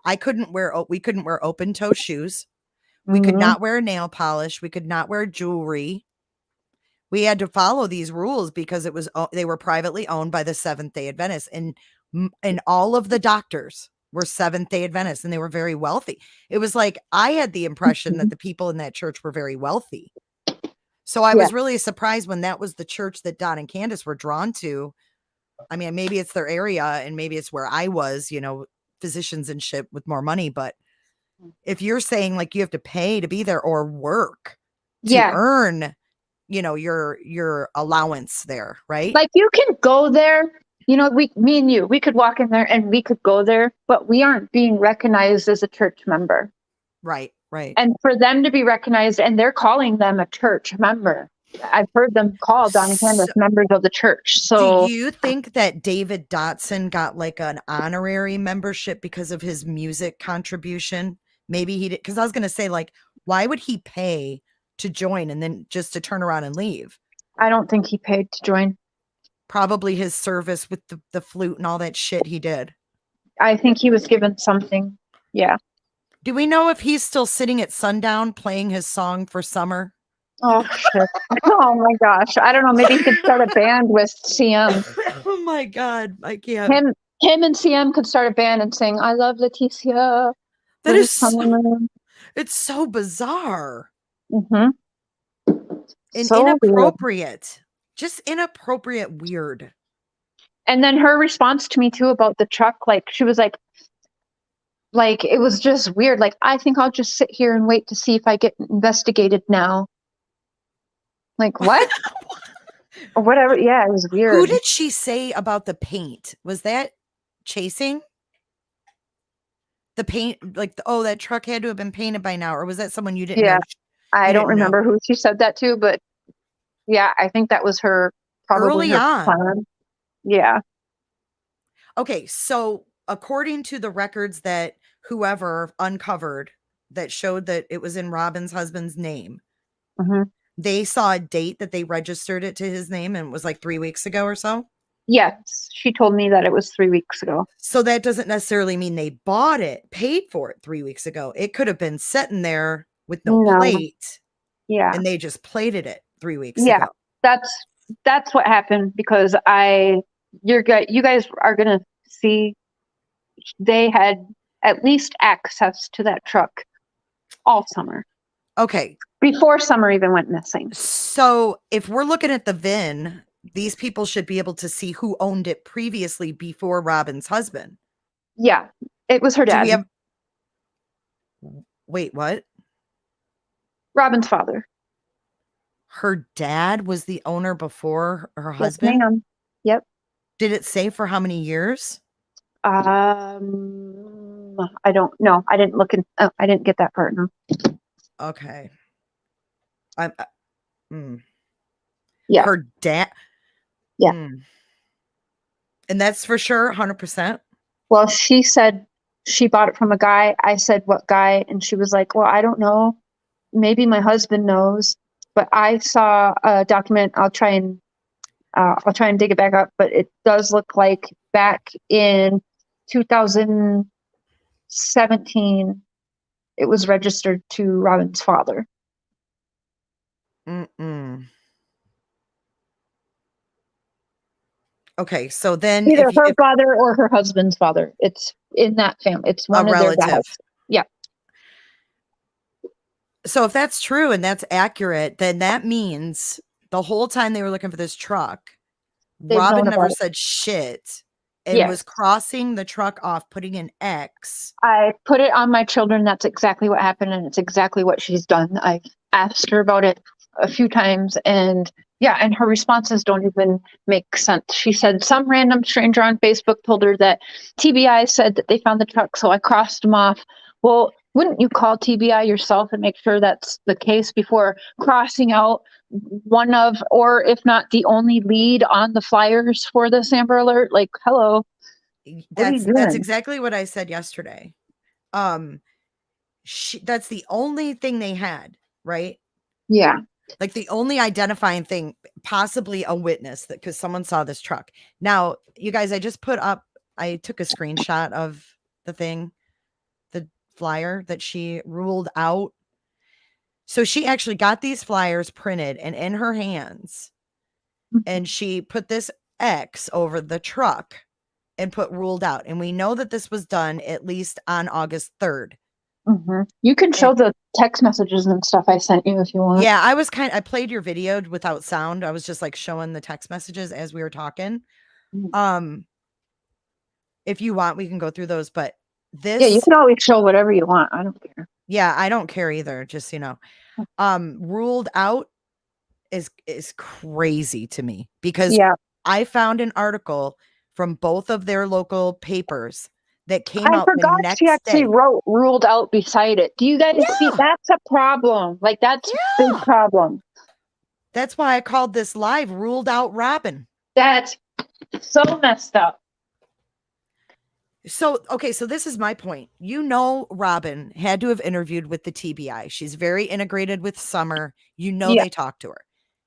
We couldn't wear open toe shoes. We could not wear nail polish. We could not wear jewelry. We had to follow these rules because they were privately owned by the Seventh-day Adventists, and all of the doctors were Seventh-day Adventists, and they were very wealthy. It was like I had the impression that the people in that church were very wealthy. So I was really surprised when that was the church that Don and Candace were drawn to. I mean, maybe it's their area and maybe it's where I was, physicians and shit with more money. But if you're saying like you have to pay to be there or work to earn, your allowance there, right? Like you can go there, me and you, we could walk in there and we could go there, but we aren't being recognized as a church member. Right. Right. And for them to be recognized, and they're calling them a church member. I've heard them call Don and Candace members of the church. So do you think that David Dotson got like an honorary membership because of his music contribution? Maybe he did, because I was going to say, like, why would he pay to join and then just to turn around and leave? I don't think he paid to join. Probably his service with the flute and all that shit he did. I think he was given something. Yeah. Do we know if he's still sitting at sundown playing his song for summer? Oh, shit. Oh, my gosh. I don't know. Maybe he could start a band with CM. Oh, my God. I can't. Him and CM could start a band and sing, I love Leticia. That is it's so bizarre. Mm-hmm. And so inappropriate. Weird. Just inappropriate weird. And then her response to me, too, about the truck, like, she was like, it was just weird. Like, I think I'll just sit here and wait to see if I get investigated now. Like, what? Or whatever. Yeah, it was weird. Who did she say about the paint? Was that chasing? The paint, like, that truck had to have been painted by now. Or was that someone you didn't know? I don't remember who she said that to, but yeah, I think that was her probably early on. Plan. Yeah. Okay, so according to the records that whoever uncovered that showed that it was in Robin's husband's name, they saw a date that they registered it to his name, and it was like 3 weeks ago or so. Yes, she told me that it was 3 weeks ago. So that doesn't necessarily mean they bought it, paid for it 3 weeks ago. It could have been sitting there with no plate. Yeah. And they just plated it 3 weeks ago. Yeah, that's what happened, because you guys are going to see they had at least access to that truck all summer. Okay. Before summer even went missing. So if we're looking at the VIN, these people should be able to see who owned it previously before Robin's husband. Yeah, it was her dad. Wait, what? Robin's father. Her dad was the owner before her husband? Yes, ma'am. Yep. Did it say for how many years? I don't know. I didn't look I didn't get that part. No. Okay. Yeah. Her dad. Yeah. And that's for sure, 100%. Well, she said she bought it from a guy. I said, what guy? And she was like, well, I don't know. Maybe my husband knows. But I saw a document. I'll try and dig it back up. But it does look like back in 2017, it was registered to Robin's father. Okay, so then either her father or her husband's father. It's in that family. It's one of their guys. Yeah. So if that's true and that's accurate, then that means the whole time they were looking for this truck, Robin never said shit and was crossing the truck off, putting an X. I put it on my children. That's exactly what happened, and it's exactly what she's done. I've asked her about it a few times, and Yeah, and her responses don't even make sense. She said some random stranger on Facebook told her that TBI said that they found the truck, so I crossed them off. Well, wouldn't you call TBI yourself and make sure that's the case before crossing out one of, or if not the only lead on the flyers for this Amber Alert? Like, hello, what are you That's doing? exactly what I said yesterday. That's the only thing they had, right? Yeah. Like the only identifying thing, possibly a witness, that because someone saw this truck. Now, you guys, I took a screenshot of the thing, the flyer that she ruled out. So she actually got these flyers printed and in her hands, and she put this X over the truck and put ruled out. And we know that this was done at least on August 3rd. Mm-hmm. You can show the text messages and stuff I sent you if you want. Yeah, I played your video without sound. I was just like showing the text messages as we were talking. If you want, we can go through those, but Yeah, you can always show whatever you want. I don't care. Yeah, I don't care either, just ruled out is crazy to me because I found an article from both of their local papers that came out the next she actually day. wrote ruled out beside it. Do you guys see? That's a problem. Like, that's a big problem. That's why I called this live Ruled Out Robin. That's so messed up. So, okay, so this is my point. Robin had to have interviewed with the TBI. She's very integrated with Summer. They talked to her.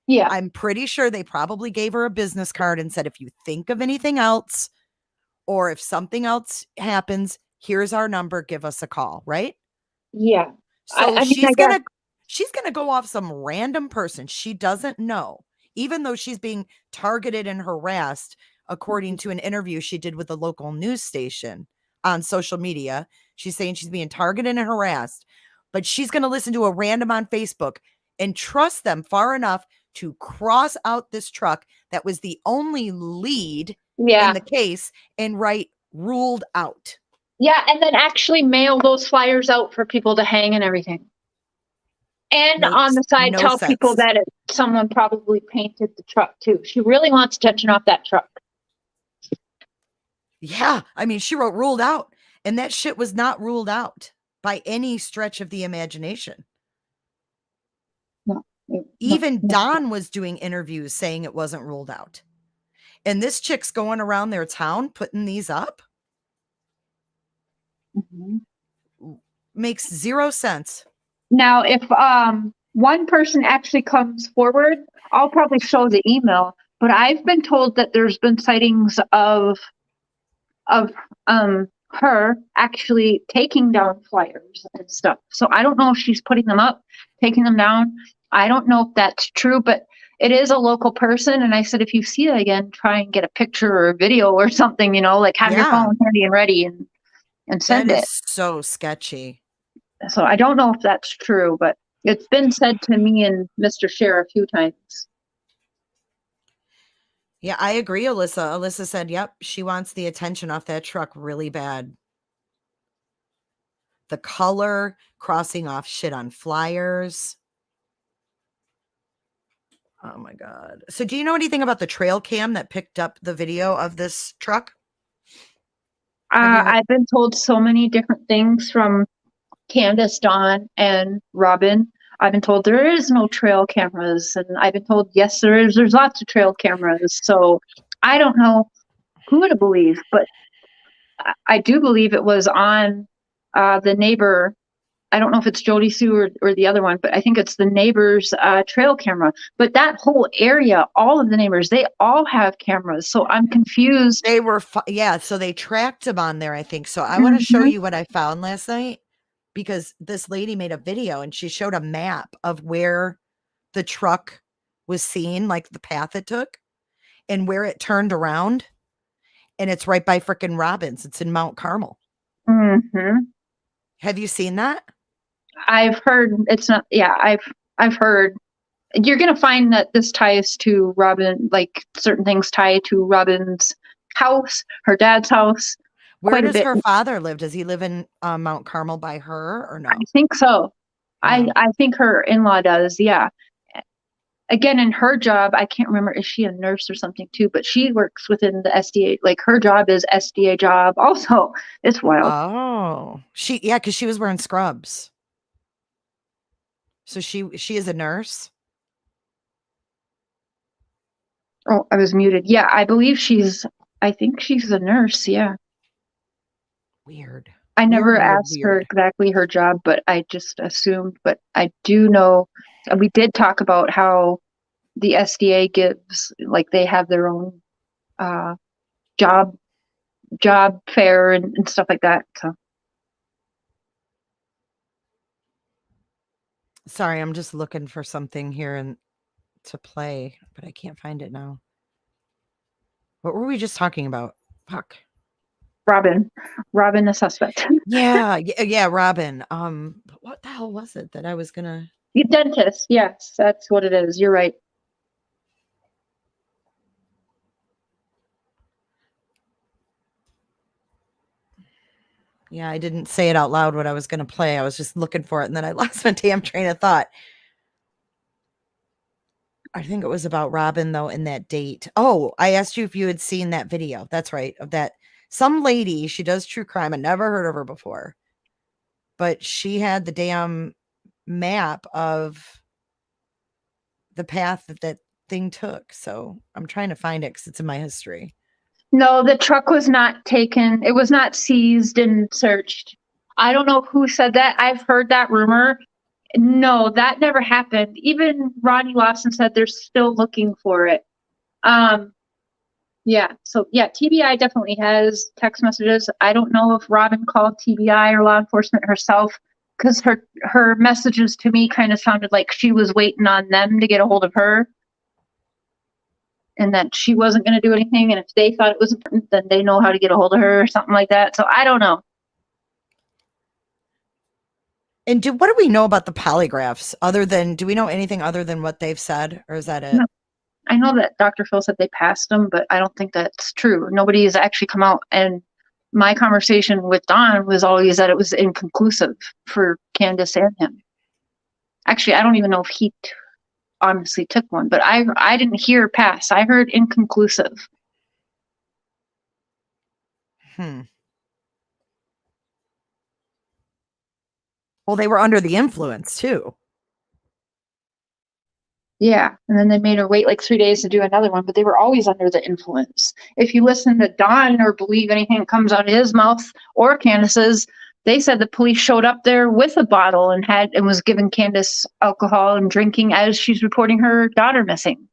Yeah. I'm pretty sure they probably gave her a business card and said, if you think of anything else, or if something else happens, here's our number, give us a call, right? Yeah. So she's gonna go off some random person she doesn't know, even though she's being targeted and harassed, according to an interview she did with a local news station on social media. She's saying she's being targeted and harassed, but she's gonna listen to a random on Facebook and trust them far enough to cross out this truck that was the only lead in the case and write ruled out. Yeah, and then actually mail those flyers out for people to hang and everything. And on the side, tell people that someone probably painted the truck too. She really wants attention off that truck. Yeah, I mean, she wrote ruled out, and that shit was not ruled out by any stretch of the imagination. Even Don was doing interviews saying it wasn't ruled out. And this chick's going around their town putting these up. Makes zero sense. Now, if one person actually comes forward, I'll probably show the email. But I've been told that there's been sightings of her actually taking down flyers and stuff. So I don't know if she's putting them up, taking them down. I don't know if that's true, but it is a local person. And I said, if you see it again, try and get a picture or a video or something, like have your phone handy and ready and send it. That is so sketchy. So I don't know if that's true, but it's been said to me and Mr. Cher a few times. Yeah, I agree, Alyssa. Alyssa said, yep, she wants the attention off that truck really bad. The color, crossing off shit on flyers. Oh my God. So do you know anything about the trail cam that picked up the video of this truck? I've been told so many different things from Candace, Dawn, and Robin. I've been told there is no trail cameras, and I've been told, yes, there is. There's lots of trail cameras. So I don't know who to believe, but I do believe it was on the neighbor. I don't know if it's Jody Sue or the other one, but I think it's the neighbor's trail camera. But that whole area, all of the neighbors, they all have cameras. So I'm confused. They were, so they tracked them on there, I think. So I want to show you what I found last night, because this lady made a video and she showed a map of where the truck was seen, like the path it took and where it turned around. And it's right by frickin' Robbins. It's in Mount Carmel. Have you seen that? I've heard it's not. Yeah, I've heard. You're gonna find that this ties to Robin, like certain things tie to Robin's house, her dad's house. Where does her father live? Does he live in Mount Carmel by her or no? I think so. I think her in-law does. Yeah. again, in her job, I can't remember, is she a nurse or something too, but she works within the SDA. Like her job is SDA job also. It's wild. Oh, because she was wearing scrubs. So she is a nurse. Oh, I was muted. Yeah, I think she's a nurse. Yeah. Weird. I never Weird, asked her weird. exactly her job, but I just assumed. But I do know, we did talk about how the SDA gives, like, they have their own job fair and stuff like that. So Sorry, I'm just looking for something here and to play, but I can't find it now. What were we just talking about? Fuck. Robin the suspect. Yeah, Robin. What the hell was it that I was gonna? The dentist. Yes, that's what it is. You're right. Yeah, I didn't say it out loud what I was gonna play. I was just looking for it, and then I lost my damn train of thought. I think it was about Robin though in that date. Oh, I asked you if you had seen that video. That's right. Of that some lady, she does true crime. I never heard of her before. But she had the damn map of the path that thing took. So I'm trying to find it because it's in my history. No, the truck was not taken. It was not seized and searched. I don't know who said that. I've heard that rumor. No, that never happened. Even Ronnie Lawson said they're still looking for it. Yeah. So yeah, TBI definitely has text messages. I don't know if Robin called TBI or law enforcement herself, because her messages to me kind of sounded like she was waiting on them to get a hold of her, and that she wasn't going to do anything. And if they thought it was important, then they know how to get a hold of her or something like that. So I don't know. And what do we know about the polygraphs do we know anything other than what they've said, or is that it? No. I know that Dr. Phil said they passed them, but I don't think that's true. Nobody has actually come out, and my conversation with Don was always that it was inconclusive for Candace and him. Actually, I don't even know if he honestly took one, but I didn't hear pass. I heard inconclusive. Well, they were under the influence too. Yeah, and then they made her wait like 3 days to do another one, but they were always under the influence. If you listen to Don or believe anything that comes out of his mouth or Candace's, they said the police showed up there with a bottle and was giving Candace alcohol and drinking as she's reporting her daughter missing.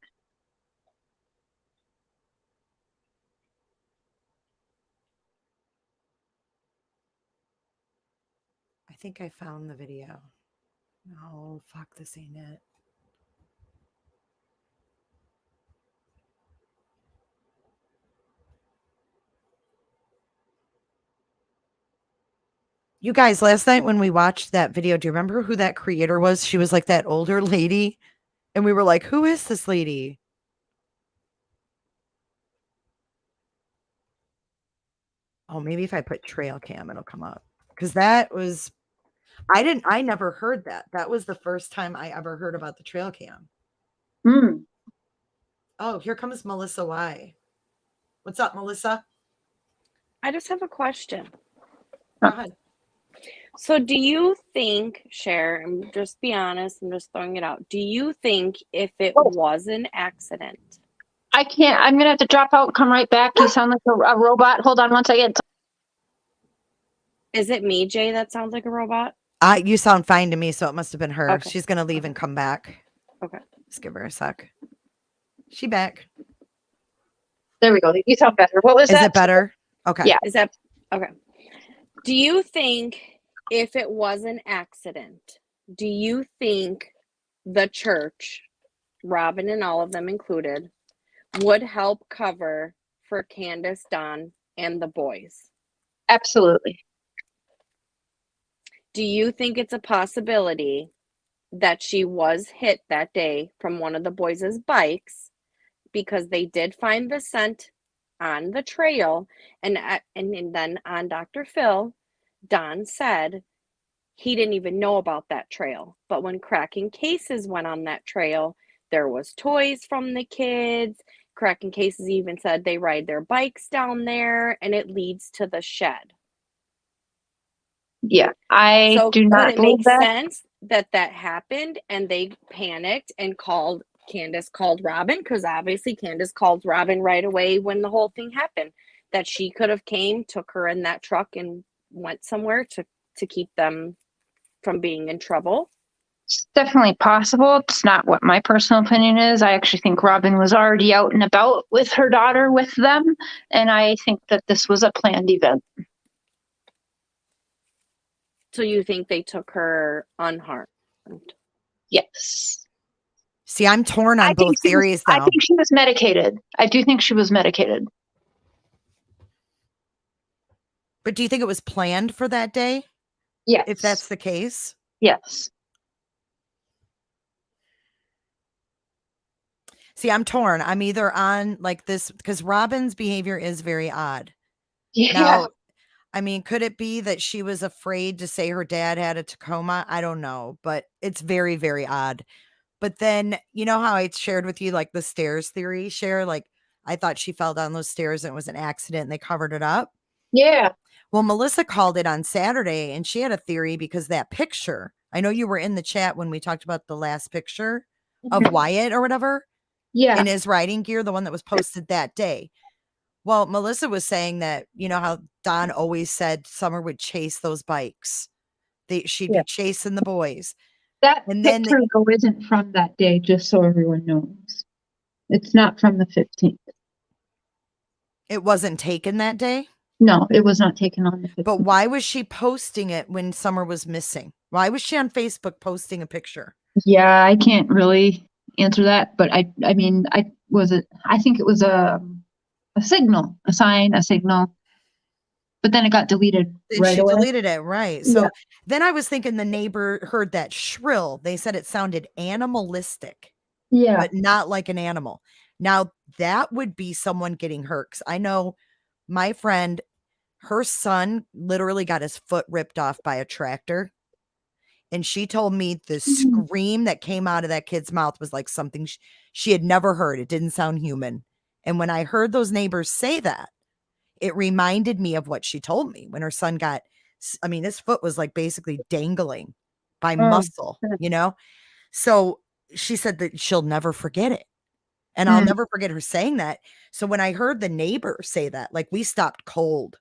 I think I found the video. No, fuck, this ain't it. You guys, last night when we watched that video, do you remember who that creator was? She was like that older lady. And we were like, who is this lady? Oh, maybe if I put trail cam, it'll come up. Because that was, I never heard that. That was the first time I ever heard about the trail cam. Oh, here comes Melissa Y. What's up, Melissa? I just have a question. Go ahead. So do you think, Cher, and just be honest, I'm just throwing it out. Do you think if it was an accident? I can't. I'm going to have to drop out and come right back. You sound like a robot. Hold on one second. Is it me, Jay, that sounds like a robot? You sound fine to me, so it must have been her. Okay. She's going to leave and come back. Okay. Just give her a sec. She back. There we go. You sound better. What was that? Is it better? Okay. Yeah. Is that okay? Do you think if it was an accident, do you think the church, Robin and all of them included, would help cover for Candace, Don, and the boys? Absolutely. Do you think it's a possibility that she was hit that day from one of the boys' bikes, because they did find the scent on the trail, and then on Dr. Phil, Don said he didn't even know about that trail, but when cracking cases went on that trail, there was toys from the kids. Cracking cases even said they ride their bikes down there, and it leads to the shed. Yeah, I So do could not it believe make that. sense that that happened and they panicked and Candace called Robin? Because obviously Candace called Robin right away when the whole thing happened. That she could have came, took her in that truck, and went somewhere to keep them from being in trouble. It's definitely possible. It's not what my personal opinion is. I actually think Robin was already out and about with her daughter with them, and I think that this was a planned event. So you think they took her unharmed? Yes. See, I'm torn on I think both theories I now. think she was medicated. I do think she was medicated. But do you think it was planned for that day? Yes. If that's the case? Yes. See, I'm torn. I'm either on like this because Robin's behavior is very odd. Yeah. Now, I mean, could it be that she was afraid to say her dad had a Tacoma? I don't know, but it's very, very odd. But then, you know how I shared with you like the stairs theory, Cher? Like, I thought she fell down those stairs and it was an accident and they covered it up. Yeah. Well, Melissa called it on Saturday and she had a theory because that picture, I know you were in the chat when we talked about the last picture of Mhm. Wyatt or whatever Yeah. in his riding gear, the one that was posted that day. Well, Melissa was saying that, you know, how Don always said Summer would chase those bikes. She'd Yeah. be chasing the boys. That And then picture though isn't from that day, just so everyone knows. It's not from the 15th. it wasn't taken that day. No, it was not taken on the 15th. But why was she posting it when Summer was missing? Why was she on Facebook posting a picture? Yeah, I can't really answer that, but I mean, I think it was a signal, a sign, a signal. But then it got deleted And right she away. deleted it, right? So Yeah. then I was thinking the neighbor heard that shrill. They said it sounded animalistic, Yeah. but not like an animal. Now that would be someone getting hurt. 'Cause I know my friend, her son literally got his foot ripped off by a tractor. And she told me the Mhm. scream that came out of that kid's mouth was like something she had never heard. It didn't sound human. And when I heard those neighbors say that, it reminded me of what she told me when her son got, I mean, his foot was like basically dangling by Oh, muscle, sure. you know? So she said that she'll never forget it. And I'll Mm. never forget her saying that. So when I heard the neighbor say that, like we stopped cold.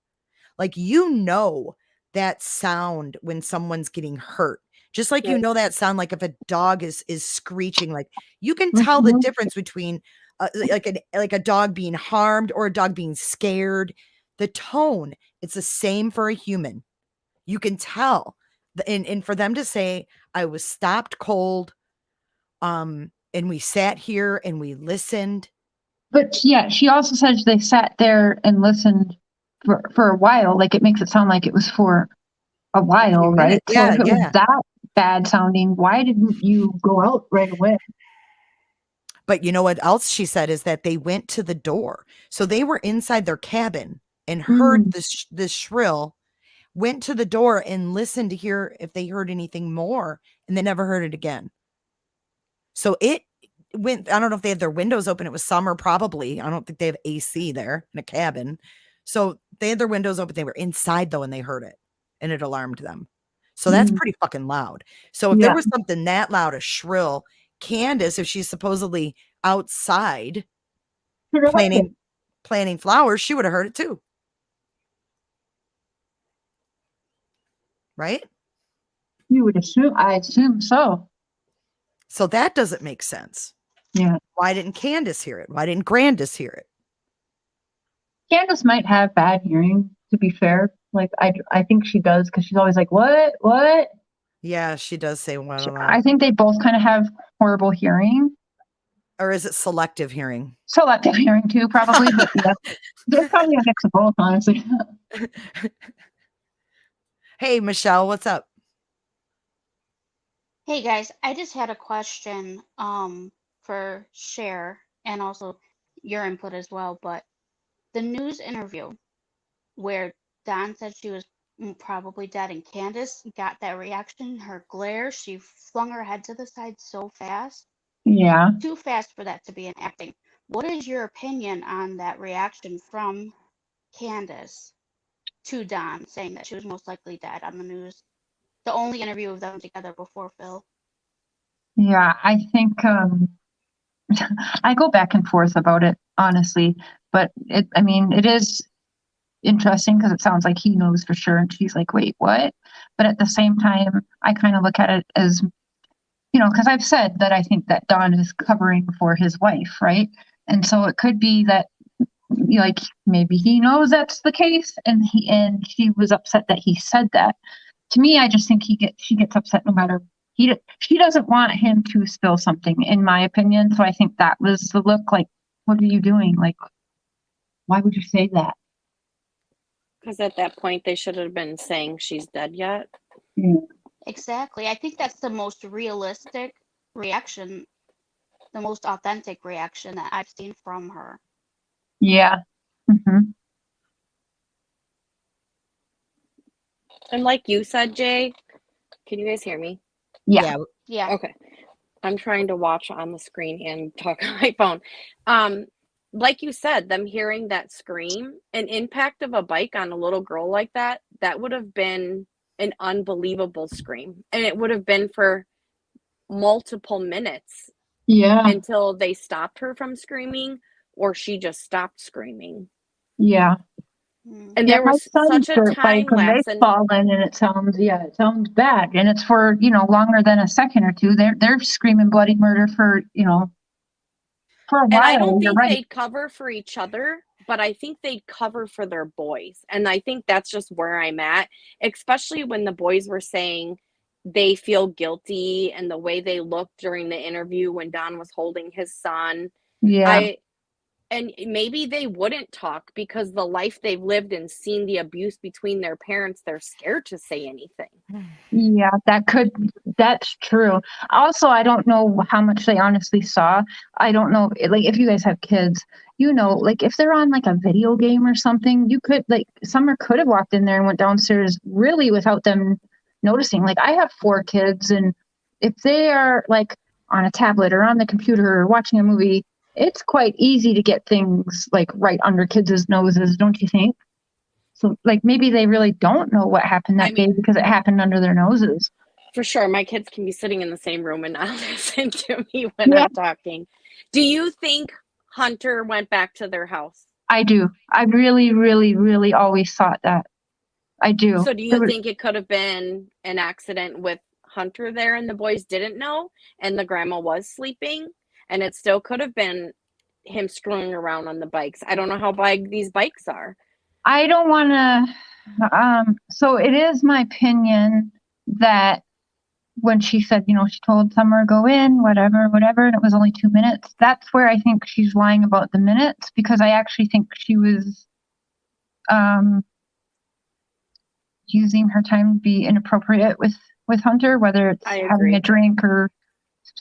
Like, you know, that sound when someone's getting hurt. Just like you Right. know that sound like if a dog is screeching, like you can tell the Mhm. difference between like a dog being harmed or a dog being scared. The tone, it's the same for a human. You can tell. And for them to say, I was stopped cold, and we sat here and we listened. But yeah, she also said they sat there and listened for a while. Like it makes it sound like it was for a A few while, right? minutes. So Yeah, if it was yeah. that bad sounding, why didn't you go out right away? But you know what else she said is that they went to the door. So they were inside their cabin and heard Mm. this shrill, went to the door and listened to hear if they heard anything more, and they never heard it again. So it went, I don't know if they had their windows open. It was summer, probably. I don't think they have AC there in a cabin. So they had their windows open. They were inside though, and they heard it and it alarmed them. So that's Mm. pretty fucking loud. So if there Yeah. was something that loud, a shrill, Candace, if she's supposedly outside Could have heard it. planting flowers, she would have heard it too. Right? You would assume, I assume so. So that doesn't make sense. Yeah. Why didn't Candace hear it? Why didn't Grandis hear it? Candace might have bad hearing, to be fair. Like I think she does because she's always like, what? Yeah, she does say one a lot. I think they both kind of have horrible hearing. Or is it selective hearing? Selective hearing too, probably, but yeah. They're probably a mix of both, honestly. Hey, Michelle, what's up? Hey guys, I just had a question for Cher and also your input as well, but the news interview where Dawn said she was probably dead and Candace got that reaction, her glare, she flung her head to the side so fast. Yeah. too fast for that to be an acting. What is your opinion on that reaction from Candace to Don saying that she was most likely dead on the news? The only interview of them together before Phil. Yeah, I think I go back and forth about it, honestly. But I mean, it is interesting because it sounds like he knows for sure, and she's like, wait, what? But at the same time, I kind of look at it as, because I've said that I think that Don is covering for his wife, right? And so it could be that, like, maybe he knows that's the case, and she was upset that he said that. To me, I just think she gets upset no matter. She doesn't want him to spill something, in my opinion. So I think that was the look. Like, what are you doing? Like, why would you say that? Because at that point, they should have been saying she's dead yet. Yeah. Exactly. I think that's the most realistic reaction, the most authentic reaction that I've seen from her. Yeah. Mm-hmm. And like you said, Jay, can you guys hear me? Yeah. Yeah. Okay. I'm trying to watch on the screen and talk on my phone. Like you said, them hearing that scream, an impact of a bike on a little girl like that would have been an unbelievable scream. And it would have been for multiple minutes Yeah. until they stopped her from screaming or she just stopped screaming. Yeah. And there my was son's such a dirt bike, time when lapse. they And fall in, and it sounds bad, and it's for longer than a second or two. They're screaming bloody murder for for a And I while. don't You're think right. they'd cover for each other, but I think they'd cover for their boys. And I think that's just where I'm at, especially when the boys were saying they feel guilty and the way they looked during the interview when Don was holding his son. Yeah. And maybe they wouldn't talk because the life they've lived and seen the abuse between their parents, they're scared to say anything. Yeah, that's true. Also, I don't know how much they honestly saw. I don't know, like, if you guys have kids, like, if they're on like a video game or something, you could, like, Summer could have walked in there and went downstairs really without them noticing. Like, I have 4 kids, and if they are like on a tablet or on the computer or watching a movie, it's quite easy to get things like right under kids' noses, don't you think? So, like, maybe they really don't know what happened that day because it happened under their noses. For sure. My kids can be sitting in the same room and not listen to me when I'm talking. Do you think Hunter went back to their house? I do. I really, really, really always thought that. I do. So do you think it could have been an accident with Hunter there and the boys didn't know and the grandma was sleeping? And it still could have been him screwing around on the bikes. I don't know how big these bikes are. I don't want to. So it is my opinion that when she said, she told Summer go in, whatever, and it was only 2 minutes. That's where I think she's lying about the minutes, because I actually think she was using her time to be inappropriate with Hunter, whether it's having a drink or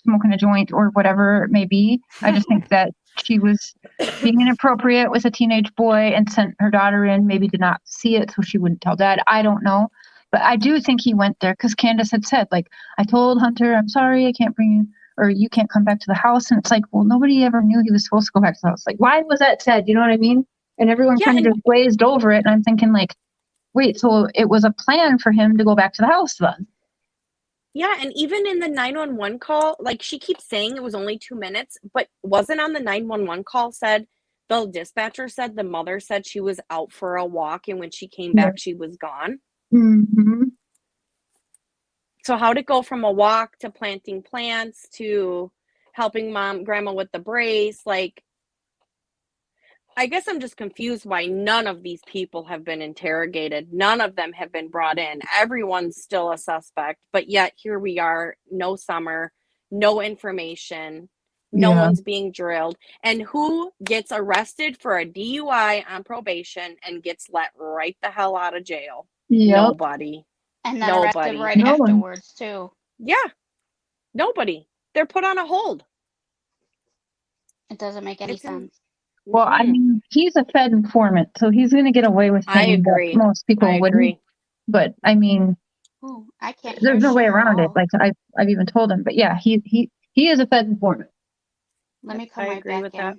smoking a joint or whatever it may be. I just think that she was being inappropriate with a teenage boy and sent her daughter in, maybe did not see it so she wouldn't tell dad. I don't know. But I do think he went there because Candace had said, like, I told Hunter, I'm sorry, I can't bring you, or you can't come back to the house. And it's like, well, nobody ever knew he was supposed to go back to the house. Like, why was that said? You know what I mean? And everyone kind of just glazed over it. And I'm thinking, like, wait, so it was a plan for him to go back to the house then? Yeah, and even in the 911 call, like, she keeps saying it was only 2 minutes, but wasn't on the 911 call said, the dispatcher said the mother said she was out for a walk, and when she came back, she was gone. Mm-hmm. So how'd it go from a walk to planting plants to helping grandma with the brace? Like, I guess I'm just confused why none of these people have been interrogated. None of them have been brought in. Everyone's still a suspect, but yet here we are, no Summer, no information, no one's being drilled. And who gets arrested for a DUI on probation and gets let right the hell out of jail? Yep. Nobody. And then arrested right afterwards, too. Yeah. Nobody. They're put on a hold. It doesn't make any sense. Well, I mean, he's a Fed informant, so he's going to get away with things that most people wouldn't. But I mean, I can't. There's no way around it. Like, I've even told him. But yeah, he is a Fed informant. Let me come I right agree back with in. that.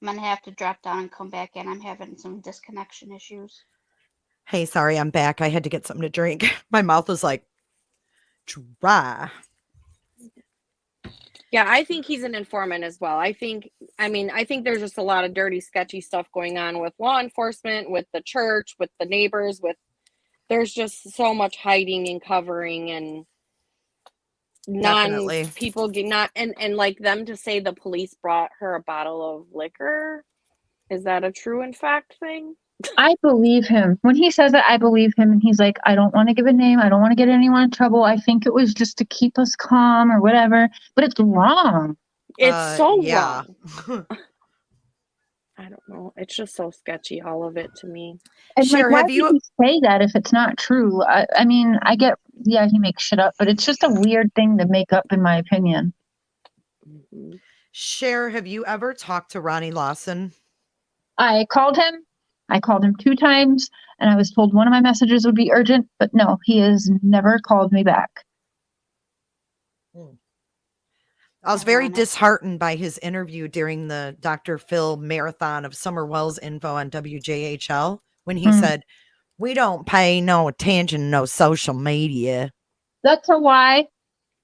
I'm gonna have to drop down and come back in. I'm having some disconnection issues. Hey, sorry, I'm back. I had to get something to drink. My mouth was like dry. Yeah, I think he's an informant as well. I think there's just a lot of dirty, sketchy stuff going on with law enforcement, with the church, with the neighbors, there's just so much hiding and covering and Definitely. people get not and like them to say the police brought her a bottle of liquor. Is that a true in fact thing? I believe him. When he says it, I believe him. And he's like, I don't want to give a name. I don't want to get anyone in trouble. I think it was just to keep us calm or whatever. But it's wrong. It's so yeah. wrong. I don't know. It's just so sketchy, all of it to me. And Cher, like, why have would you- he say that if it's not true? I mean, I get, yeah, he makes shit up, but it's just a weird thing to make up, in my opinion. Mhm. Cher, have you ever talked to Ronnie Lawson? I called him 2 times, and I was told one of my messages would be urgent, but no, he has never called me back. I was very Ironic. disheartened by his interview during the Dr. Phil marathon of Summer Wells info on WJHL when he said, we don't pay no attention to no social media. That's a lie.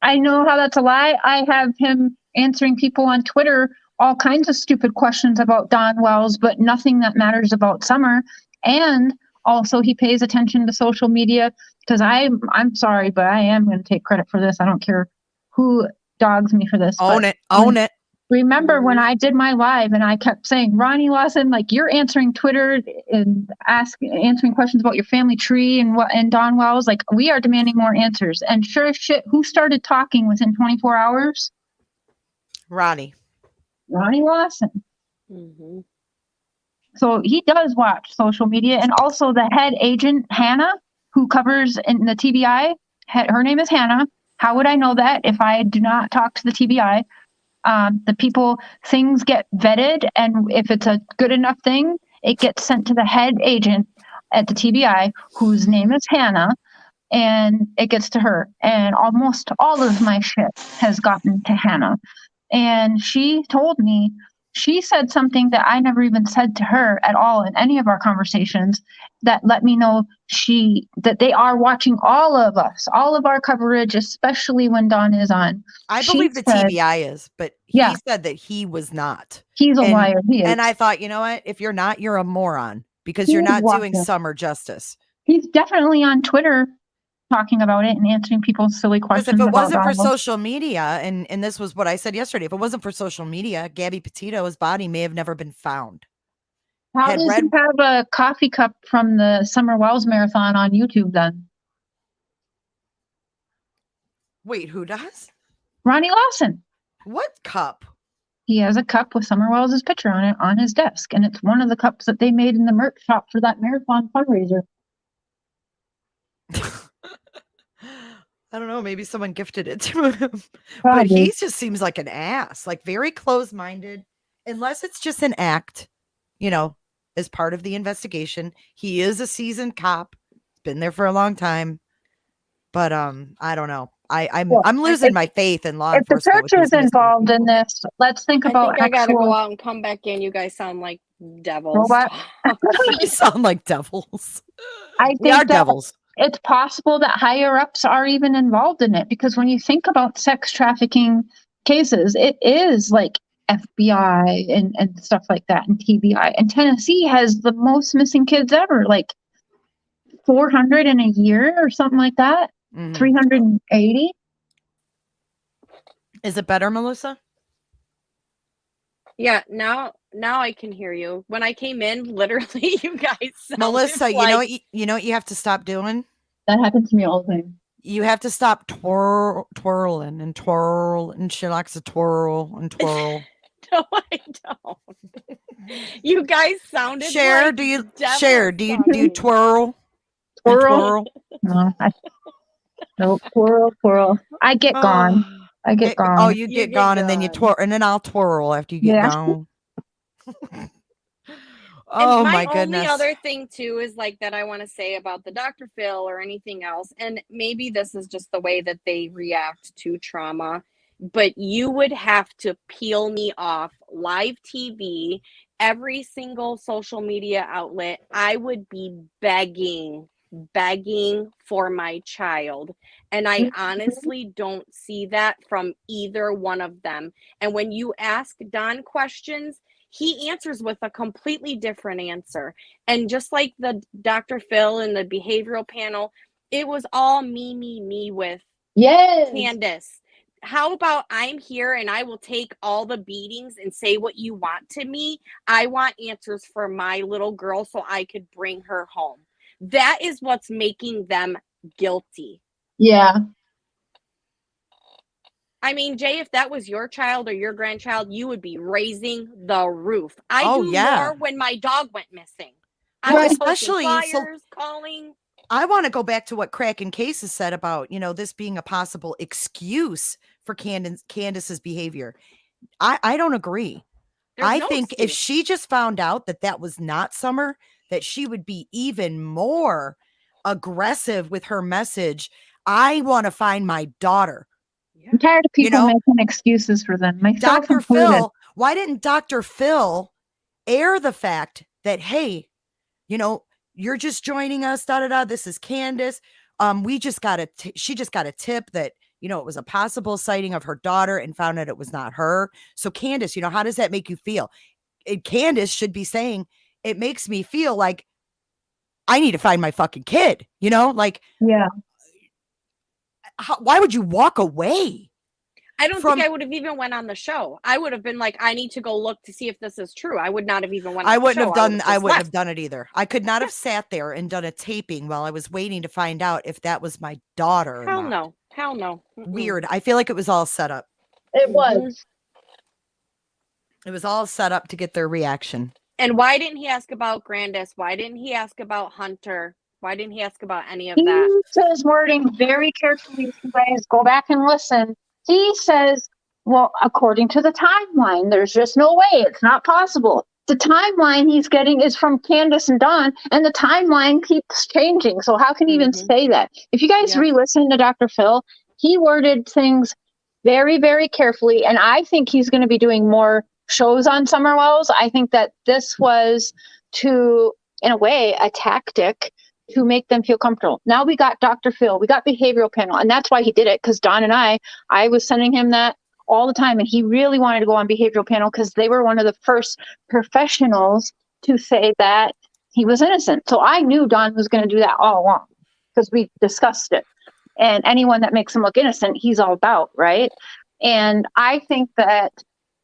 I know how that's a lie. I have him answering people on Twitter all kinds of stupid questions about Don Wells, but nothing that matters about Summer. And also he pays attention to social media because I'm sorry, but I am going to take credit for this. I don't care who dogs me for this. Own it. Remember when I did my live and I kept saying, Ronnie Lawson, like you're answering Twitter and answering questions about your family tree and Don Wells, like we are demanding more answers. And sure as shit, who started talking within 24 hours? Ronnie Lawson. Mm-hmm. So he does watch social media. And also the head agent, Hannah, who covers in the TBI, her name is Hannah. How would I know that if I do not talk to the TBI? Things get vetted, and if it's a good enough thing, it gets sent to the head agent at the TBI, whose name is Hannah, and it gets to her. And almost all of my shit has gotten to Hannah. And she told me, she said something that I never even said to her at all in any of our conversations that let me know that they are watching all of us, all of our coverage, especially when Dawn is on. I believe the TBI is, but he said that he was not. He's a liar. He is. And I thought, you know what? If you're not, you're a moron because you're not doing Summer justice. He's definitely on Twitter talking about it and answering people's silly questions. Because if it wasn't for social media, and this was what I said yesterday, if it wasn't for social media, Gabby Petito's body may have never been found. How does he have a coffee cup from the Summer Wells marathon on YouTube then? Wait, who does? Ronnie Lawson. What cup? He has a cup with Summer Wells' picture on it on his desk, and it's one of the cups that they made in the merch shop for that marathon fundraiser. I don't know. Maybe someone gifted it to him. Probably. But he just seems like an ass, like very close-minded, unless it's just an act, as part of the investigation. He is a seasoned cop, been there for a long time. But I don't know. I'm losing my faith in law enforcement. If the church is involved in this, let's think about. I gotta go out and come back in. You guys sound like devils. You sound like devils. I think we are devils. It's possible that higher ups are even involved in it, because when you think about sex trafficking cases, it is like FBI and stuff like that, and TBI. And Tennessee has the most missing kids ever, like 400 in a year or something like that. 380. Is it better, Melissa? Yeah, now I can hear you. When I came in, literally, you guys. Melissa, you know what you have to stop doing? That happens to me all the time. You have to stop twirling and twirl, and she likes to twirl and twirl. No, I don't. You guys sounded Cher, like do you twirl? Twirl? No, no, twirl. I get gone. I get gone. Oh, you get gone, and then you twirl, and then I'll twirl after you get gone. Oh, my goodness. Only other thing too is like that I want to say about the Dr. Phil or anything else, and maybe this is just the way that they react to trauma, but you would have to peel me off live TV, every single social media outlet. I would be begging for my child. And I honestly don't see that from either one of them. And when you ask Don questions, he answers with a completely different answer. And just like the Dr. Phil and the behavioral panel, it was all me with Candace. How about I'm here and I will take all the beatings and say what you want to me? I want answers for my little girl so I could bring her home. That is what's making them guilty. Yeah. I mean, Jay, if that was your child or your grandchild, you would be raising the roof. I do more when my dog went missing. I was especially flyers, calling. I want to go back to what Kraken Cases said about, this being a possible excuse for Candace's behavior. I don't agree. I think if she just found out that was not Summer, that she would be even more aggressive with her message. I want to find my daughter. I'm tired of people making excuses for them. Myself Dr. included. Phil, why didn't Dr. Phil air the fact that, hey, you're just joining us, this is Candace. She just got a tip that, it was a possible sighting of her daughter and found out it was not her. So Candace, how does that make you feel? Candace should be saying, it makes me feel like I need to find my fucking kid, yeah. Why would you walk away? I don't think I would have even went on the show. I would have been like, I need to go look to see if this is true. I would not have even went on the show. I wouldn't have done it either. I could not have sat there and done a taping while I was waiting to find out if that was my daughter or not. Hell no. Weird. I feel like it was all set up. It was. It was all set up to get their reaction. And why didn't he ask about Grandis? Why didn't he ask about Hunter? Why didn't he ask about any of that? He says wording very carefully. If you guys go back and listen, he says, well, according to the timeline, there's just no way. It's not possible. The timeline he's getting is from Candace and Don, and the timeline keeps changing. So how can he even say that? If you guys re-listen to Dr. Phil, he worded things very, very carefully, and I think he's going to be doing more shows on Summer Wells. I think that this was in a way, a tactic to make them feel comfortable. Now we got Dr. Phil, we got behavioral panel, and that's why he did it, because Don and I was sending him that all the time, and he really wanted to go on behavioral panel because they were one of the first professionals to say that he was innocent. So I knew Don was going to do that all along because we discussed it. And anyone that makes him look innocent, he's all about, right? And I think that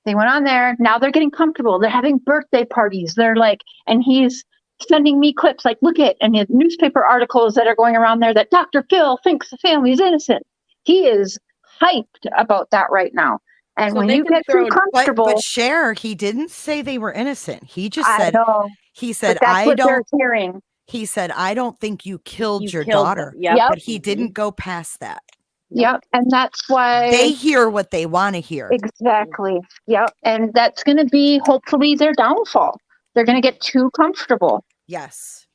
they went on there. Now they're getting comfortable. They're having birthday parties. They're like, and he's sending me clips like, look at, and the newspaper articles that are going around there that Dr. Phil thinks the family is innocent. He is hyped about that right now. And so when you get too comfortable, but Cher, he didn't say they were innocent. He just said, he said, hearing. He said, I don't think you killed your daughter. But he didn't go past that. Yep. And that's why they hear what they want to hear. Exactly. Yep. And that's going to be hopefully their downfall. They're going to get too comfortable. Yes.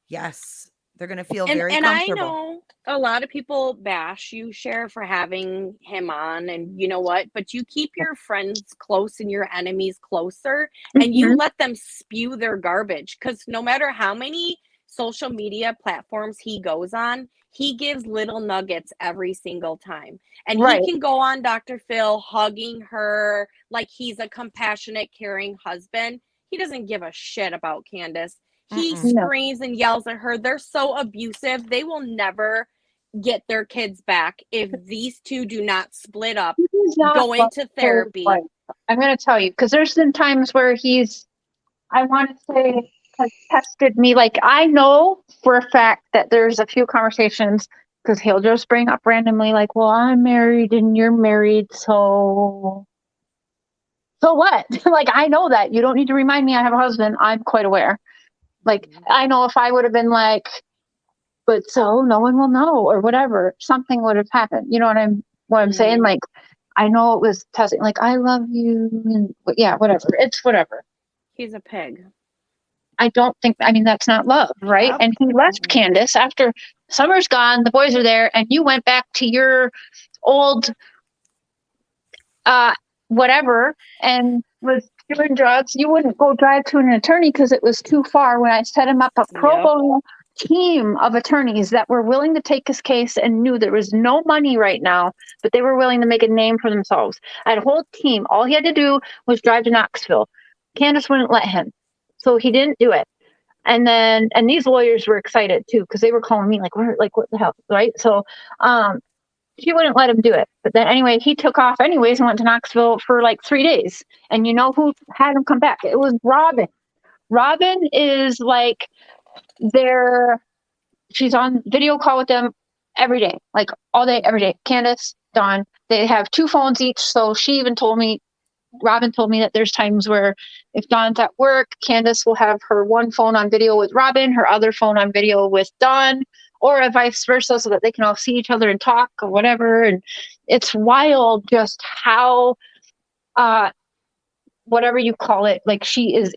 They're going to feel very comfortable. And I know a lot of people bash you, Cher, for having him on, and you know what? But you keep your friends close and your enemies closer, and you let them spew their garbage. Because no matter how many social media platforms he goes on, he gives little nuggets every single time. And he can go on Dr. Phil hugging her like he's a compassionate, caring husband. He doesn't give a shit about Candace. He screams and yells at her. They're so abusive. They will never get their kids back if these two do not split up, go into therapy. I'm going to tell you, because there's been times where I want to say, has tested me. Like, I know for a fact that there's a few conversations, because he'll just bring up randomly, like, well, I'm married and you're married, so what? Like, I know that. You don't need to remind me I have a husband. I'm quite aware. Like, I know if I would have been like, but so no one will know or whatever, something would have happened. You know what I'm saying? Like, I know it was testing, like, I love you. And yeah, whatever. It's whatever. He's a pig. I don't think, that's not love, right? Yep. And he left Candace after Summer's gone, the boys are there, and you went back to your old whatever, and was doing drugs, you wouldn't go drive to an attorney because it was too far. When I set him up a pro Yep. bono team of attorneys that were willing to take his case and knew there was no money right now, but they were willing to make a name for themselves. I had a whole team. All he had to do was drive to Knoxville. Candace wouldn't let him, so he didn't do it. And these lawyers were excited too because they were calling me like, what the hell, right? So, she wouldn't let him do it. But then anyway, he took off anyways and went to Knoxville for like 3 days. And you know who had him come back? It was Robin. Robin is like she's on video call with them every day, like all day, every day. Candace, Dawn, they have 2 phones each. So Robin told me that there's times where if Dawn's at work, Candace will have her one phone on video with Robin, her other phone on video with Dawn, or vice versa, so that they can all see each other and talk or whatever. And it's wild just how, whatever you call it, like she's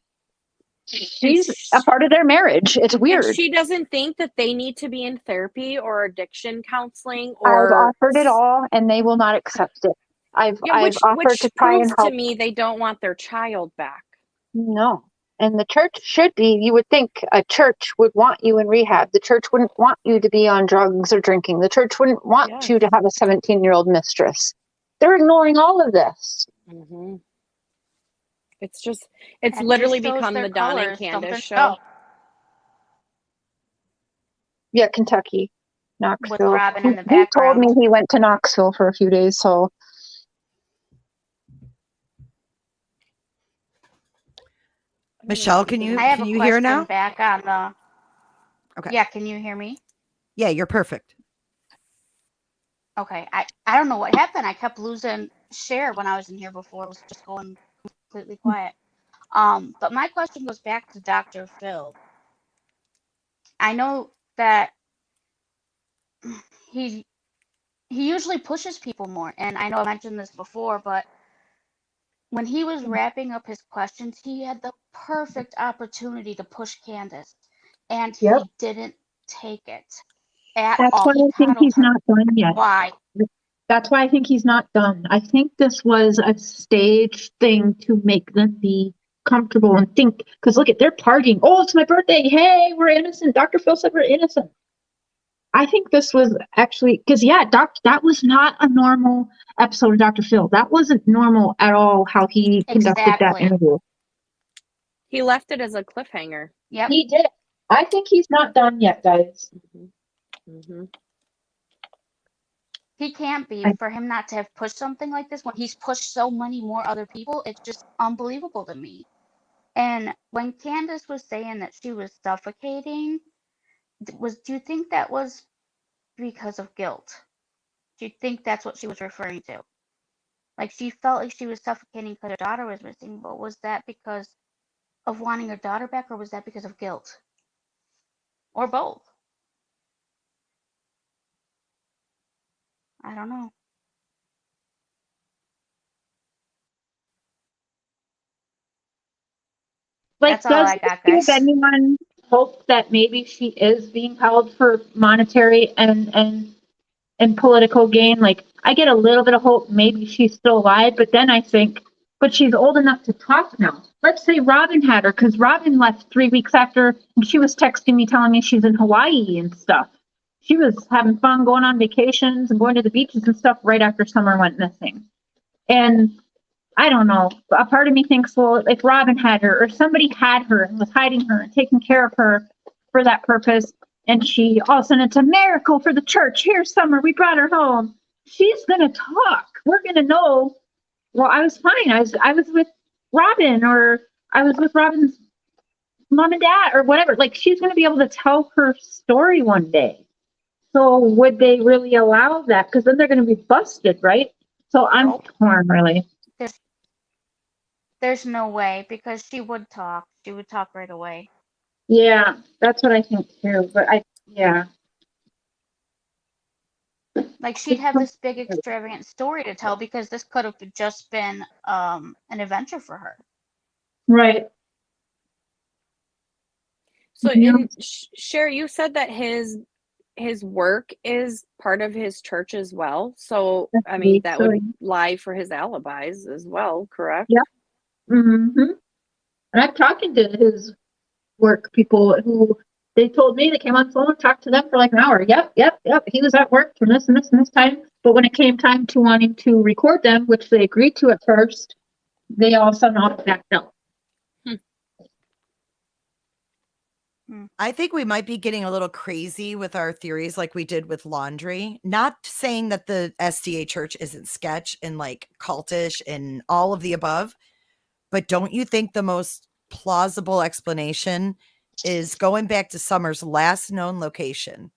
a part of their marriage. It's weird. And she doesn't think that they need to be in therapy or addiction counseling I've or offered it all, and they will not accept it. I've offered to try and help. To me they don't want their child back. No. And the church should be, you would think a church would want you in rehab. The church wouldn't want you to be on drugs or drinking. The church wouldn't want you to have a 17-year-old mistress. They're ignoring all of this. Mm-hmm. It's literally become the Dawn and Candace show. Yeah, Kentucky, Knoxville. With Robin in the He told background. me he went to Knoxville for a few days, so. Michelle, can you hear now? Back on the. Okay. Yeah, can you hear me? Yeah, you're perfect. Okay, I don't know what happened. I kept losing Cher when I was in here before. It was just going completely quiet. But my question goes back to Dr. Phil. I know that he usually pushes people more, and I know I mentioned this before, but when he was wrapping up his questions, he had the perfect opportunity to push Candace, and he didn't take it at all. That's why I think he's not done yet. Why? That's why I think he's not done. I think this was a stage thing to make them be comfortable and think, because look at, they're partying. Oh, it's my birthday. Hey, we're innocent. Dr. Phil said we're innocent. I think this was actually, because that was not a normal episode of Dr. Phil. That wasn't normal at all how he conducted that interview. He left it as a cliffhanger. Yep. He did. I think he's not done yet, guys. Mm-hmm. Mm-hmm. He can't be. For him not to have pushed something like this when he's pushed so many more other people, it's just unbelievable to me. And when Candace was saying that she was suffocating, do you think that was because of guilt? Do you think that's what she was referring to? Like she felt like she was suffocating because her daughter was missing, but was that because of wanting her daughter back, or was that because of guilt? Or both? I don't know. Like, that's all I got, guys. Does anyone hope that maybe she is being held for monetary and political gain? Like, I get a little bit of hope maybe she's still alive, but then I think, but she's old enough to talk now. Let's say Robin had her, because Robin left 3 weeks after, and she was texting me telling me she's in Hawaii and stuff. She was having fun going on vacations and going to the beaches and stuff right after Summer went missing. And I don't know. A part of me thinks, well, if Robin had her or somebody had her and was hiding her and taking care of her for that purpose, and she all of a sudden, it's a miracle for the church. Here's Summer. We brought her home. She's going to talk. We're going to know, well, I was fine. I was with Robin, or I was with Robin's mom and dad, or whatever. Like, she's going to be able to tell her story one day. So would they really allow that? Because then they're going to be busted, right? So I'm torn, really. There's no way, because she would talk. She would talk right away. Yeah, that's what I think too. But like she'd have this big extravagant story to tell, because this could have just been an adventure for her. Right. So, Cher, you said that his his work is part of his church as well. So, I mean, that would lie for his alibis as well, correct? Yep. Mm-hmm. And I'm talking to his work people who they told me they came on the phone and talked to them for like an hour. Yep. He was at work from this and this and this time. But when it came time to wanting to record them, which they agreed to at first, they all of a sudden all backed out. I think we might be getting a little crazy with our theories like we did with laundry. Not saying that the SDA church isn't sketch and like cultish and all of the above, but don't you think the most plausible explanation is going back to Summer's last known location,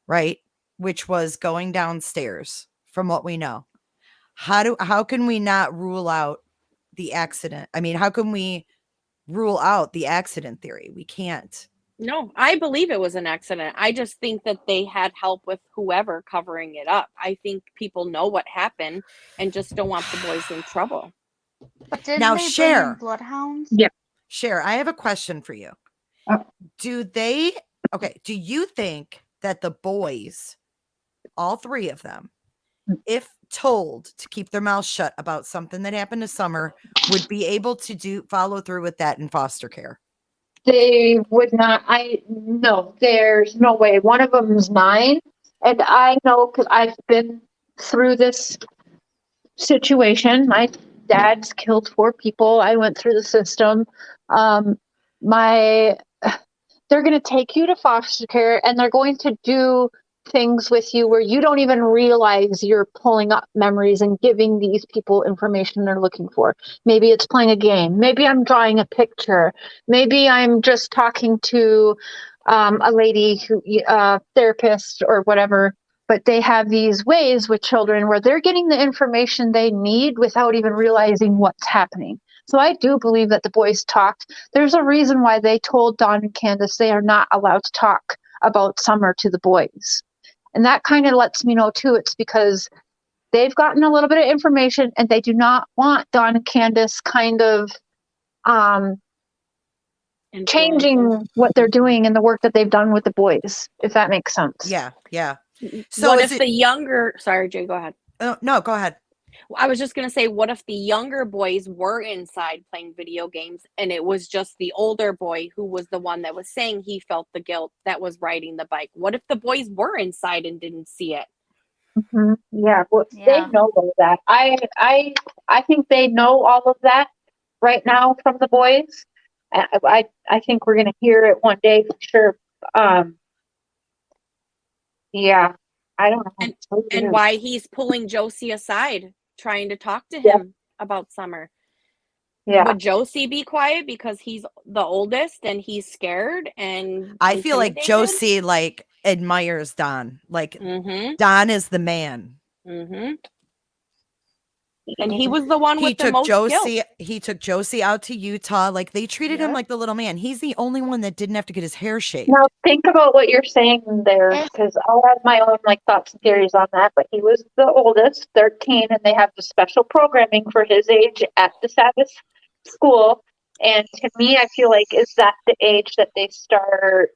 right? Which was going downstairs from what we know. How can we not rule out the accident? I mean, how can we rule out the accident theory? We can't. No, I believe it was an accident. I just think that they had help with whoever covering it up. I think people know what happened and just don't want the boys in trouble. But didn't Now, they Cher. bring in bloodhounds? Yeah. Cher, I have a question for you. Do you think that the boys, all three of them, if told to keep their mouths shut about something that happened to Summer, would be able to follow through with that in foster care? They would not. No, there's no way. One of them's 9, and I know because I've been through this situation. My dad's killed 4 people. I went through the system. They're going to take you to foster care, and they're going to do things with you where you don't even realize you're pulling up memories and giving these people information they're looking for. Maybe it's playing a game. Maybe I'm drawing a picture. Maybe I'm just talking to a lady who therapist or whatever. But they have these ways with children where they're getting the information they need without even realizing what's happening. So I do believe that the boys talked. There's a reason why they told Dawn and Candace they are not allowed to talk about Summer to the boys. And that kind of lets me know, too, it's because they've gotten a little bit of information and they do not want Dawn and Candace kind of changing what they're doing and the work that they've done with the boys, if that makes sense. Yeah. So what if the younger... Sorry, Jay, go ahead. No, go ahead. I was just going to say, what if the younger boys were inside playing video games and it was just the older boy who was the one that was saying he felt the guilt that was riding the bike? What if the boys were inside and didn't see it? Mm-hmm. Yeah, well, they know all of that. I think they know all of that right now from the boys. I think we're going to hear it one day for sure. Yeah, I don't know. And why he's pulling Josie aside, trying to talk to him about Summer. Yeah. Would Josie be quiet because he's the oldest and he's scared? And I feel like Josie admires Don. Don is the man. Mm-hmm. And he was the one with the most Josie. guilt. He took Josie out to Utah. Like they treated him like the little man. He's the only one that didn't have to get his hair shaved. Now think about what you're saying there, because I'll have my own thoughts and theories on that. But he was the oldest, 13, and they have the special programming for his age at the Sabbath school. And to me, I feel like is that the age that they start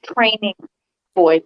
training boys?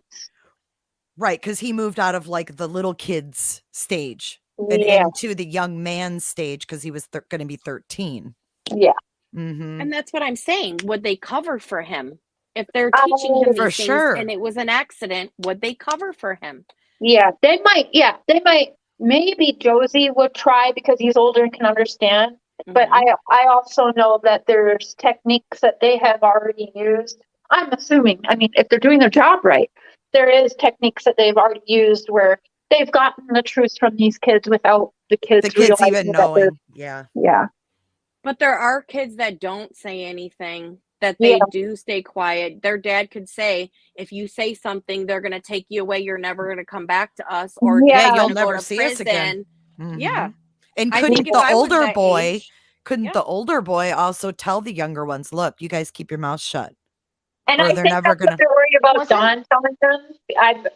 Right, because he moved out of the little kids stage. And into the young man stage because he was going to be 13. Yeah. Mm-hmm. And that's what I'm saying. Would they cover for him? If they're teaching him these things and it was an accident, would they cover for him? Yeah, they might. Yeah, they might. Maybe Josie would try because he's older and can understand. Mm-hmm. But I also know that there's techniques that they have already used. I'm assuming, if they're doing their job right, there is techniques that they've already used where they've gotten the truth from these kids without the kids even knowing. Yeah. But there are kids that don't say anything, that they do stay quiet. Their dad could say, if you say something, they're going to take you away. You're never going to come back to us. Or you'll never see us again. Mm-hmm. Yeah. And couldn't the older boy also tell the younger ones, look, you guys keep your mouth shut? And I think that's what they're worried about Dawn telling them.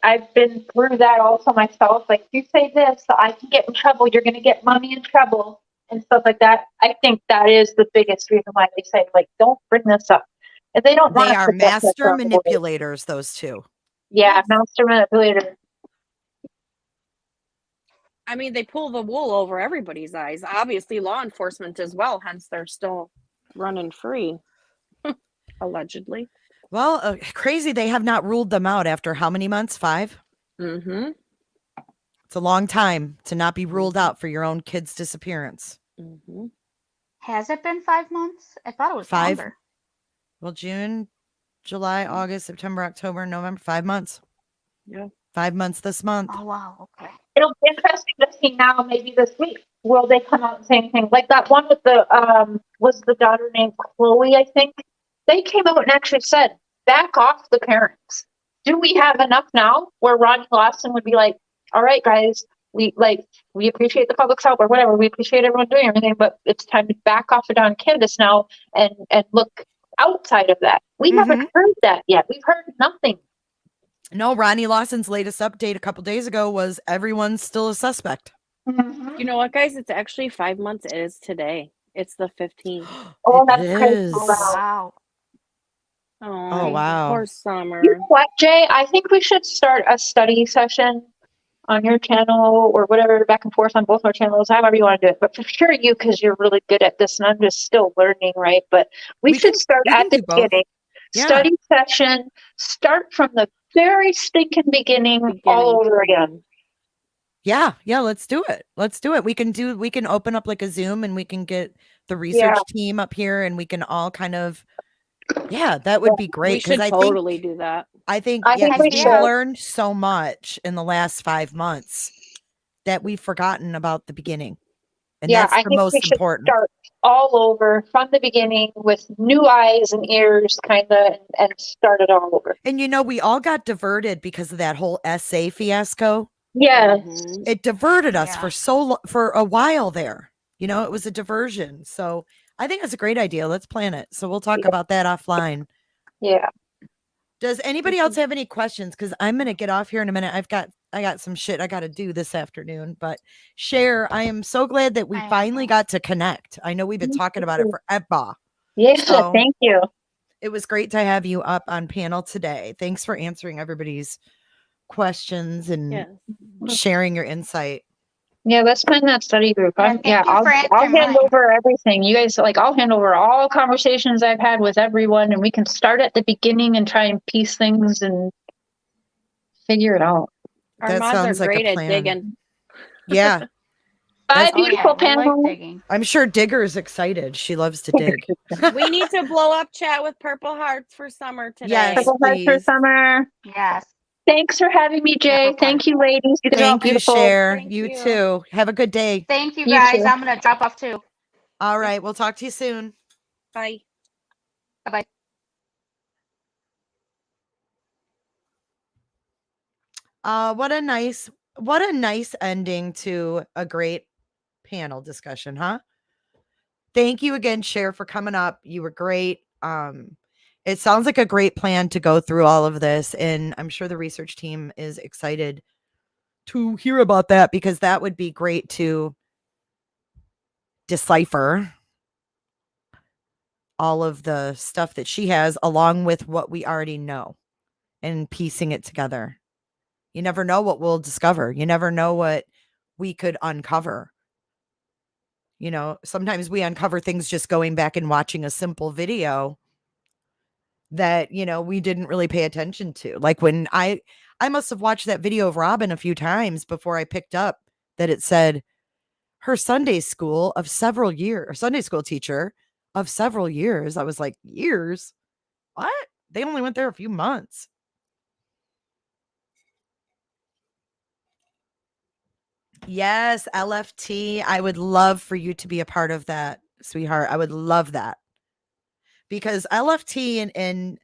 I've been through that also myself. Like, if you say this, I can get in trouble. You're going to get mommy in trouble and stuff like that. I think that is the biggest reason why they say, don't bring this up. If they don't want They us are to get this master on board. manipulators, those two. Yeah, Yes. master manipulator. I mean, they pull the wool over everybody's eyes. Obviously, law enforcement as well, hence they're still running free, allegedly. Well, crazy they have not ruled them out after how many months? 5? Mm-hmm. It's a long time to not be ruled Mhm. out for your own kid's disappearance. Mm-hmm. Has it been 5 months? I thought it was 5? longer. Well, June, July, August, September, October, November, 5 months. Yeah. 5 months this month. Oh wow, okay. It'll be interesting to see now, maybe this week. Will they come out and say anything? Like that one with the was the daughter named Chloe, I think. They came out and actually said, back off the parents. Do we have enough now where Ronnie Lawson would be like, all right, guys, we appreciate the public's help or whatever. We appreciate everyone doing everything, but it's time to back off of Don Candace now and look outside of that. We haven't heard that yet. We've heard nothing. No, Ronnie Lawson's latest update a couple days ago was everyone's still a suspect. You know what, guys? It's actually 5 months. It is today. It's the 15th. Oh, It that's crazy. is. Oh wow. Oh, wow. Poor Summer. You know what, Jay? I think we should start a study session on your channel or whatever, back and forth on both our channels, however you want to do it. But for sure, you, because you're really good at this, and I'm just still learning, right? But we should start we can at the do both. beginning. Yeah. Study session, start from the very stinking beginning all over again. Yeah, let's do it. Let's do it. We can open up like a Zoom and we can get the research team up here and we can all kind of, that would be great. We should totally do that. I think we we've should. learned so much in the last 5 months that we've forgotten about the beginning. And that's I the think most we should important. start all over from the beginning with new eyes and ears, kind of, and start it all over. And we all got diverted because of that whole essay fiasco. Yeah. It diverted us for a while there. It was a diversion. So I think it's a great idea. Let's plan it. So we'll talk about that offline. Yeah. Does anybody else have any questions? Because I'm gonna get off here in a minute. I got some shit I gotta do this afternoon. But Cher, I am so glad that we finally got to connect. I know we've been talking about it forever. Yeah, So thank you. it was great to have you up on panel today. Thanks for answering everybody's questions and sharing your insight. Yeah, let's plan that study group. I'll hand mine. over everything. You guys, I'll hand over all conversations I've had with everyone, and we can start at the beginning and try and piece things and figure it out. Our That mods sounds are like a great at plan. digging. Yeah. Bye, That's- beautiful panel. digging. I'm sure Digger's excited. She loves to dig. We need to blow up chat with purple hearts for Summer today. Yes, Purple hearts for please. Summer. Yes. Thanks for having me, Jay. Thank you, ladies. You guys are all Thank you, beautiful. Cher. Thank You you. too. Have a good day. Thank you You guys. too. I'm gonna drop off too. All right. We'll talk to you soon. Bye. Bye bye. What a nice ending to a great panel discussion, huh? Thank you again, Cher, for coming up. You were great. It sounds like a great plan to go through all of this, and I'm sure the research team is excited to hear about that because that would be great to decipher all of the stuff that she has along with what we already know and piecing it together. You never know what we'll discover. You never know what we could uncover. Sometimes we uncover things just going back and watching a simple video that, we didn't really pay attention to. Like when I must have watched that video of Robin a few times before I picked up that it said her Sunday school teacher of several years. I was like, years? What? They only went there a few months. Yes, LFT. I would love for you to be a part of that, sweetheart. I would love that. Because LFT and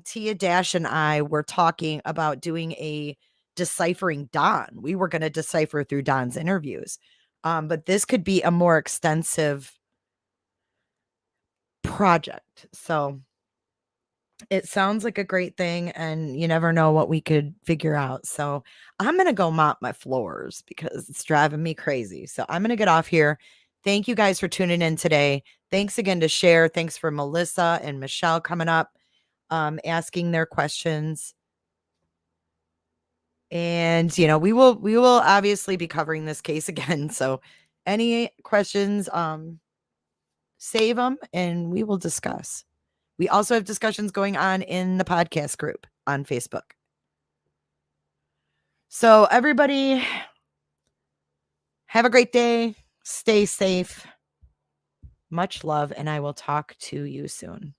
Tia Dash and I were talking about doing a deciphering Don. We were going to decipher through Don's interviews. But this could be a more extensive project. So it sounds like a great thing, and you never know what we could figure out. So I'm going to go mop my floors because it's driving me crazy. So I'm going to get off here. Thank you guys for tuning in today. Thanks again to Cher. Thanks for Melissa and Michelle coming up, asking their questions. And, you know, we will obviously be covering this case again. So any questions, save them and we will discuss. We also have discussions going on in the podcast group on Facebook. So everybody have a great day. Stay safe. Much love, and I will talk to you soon.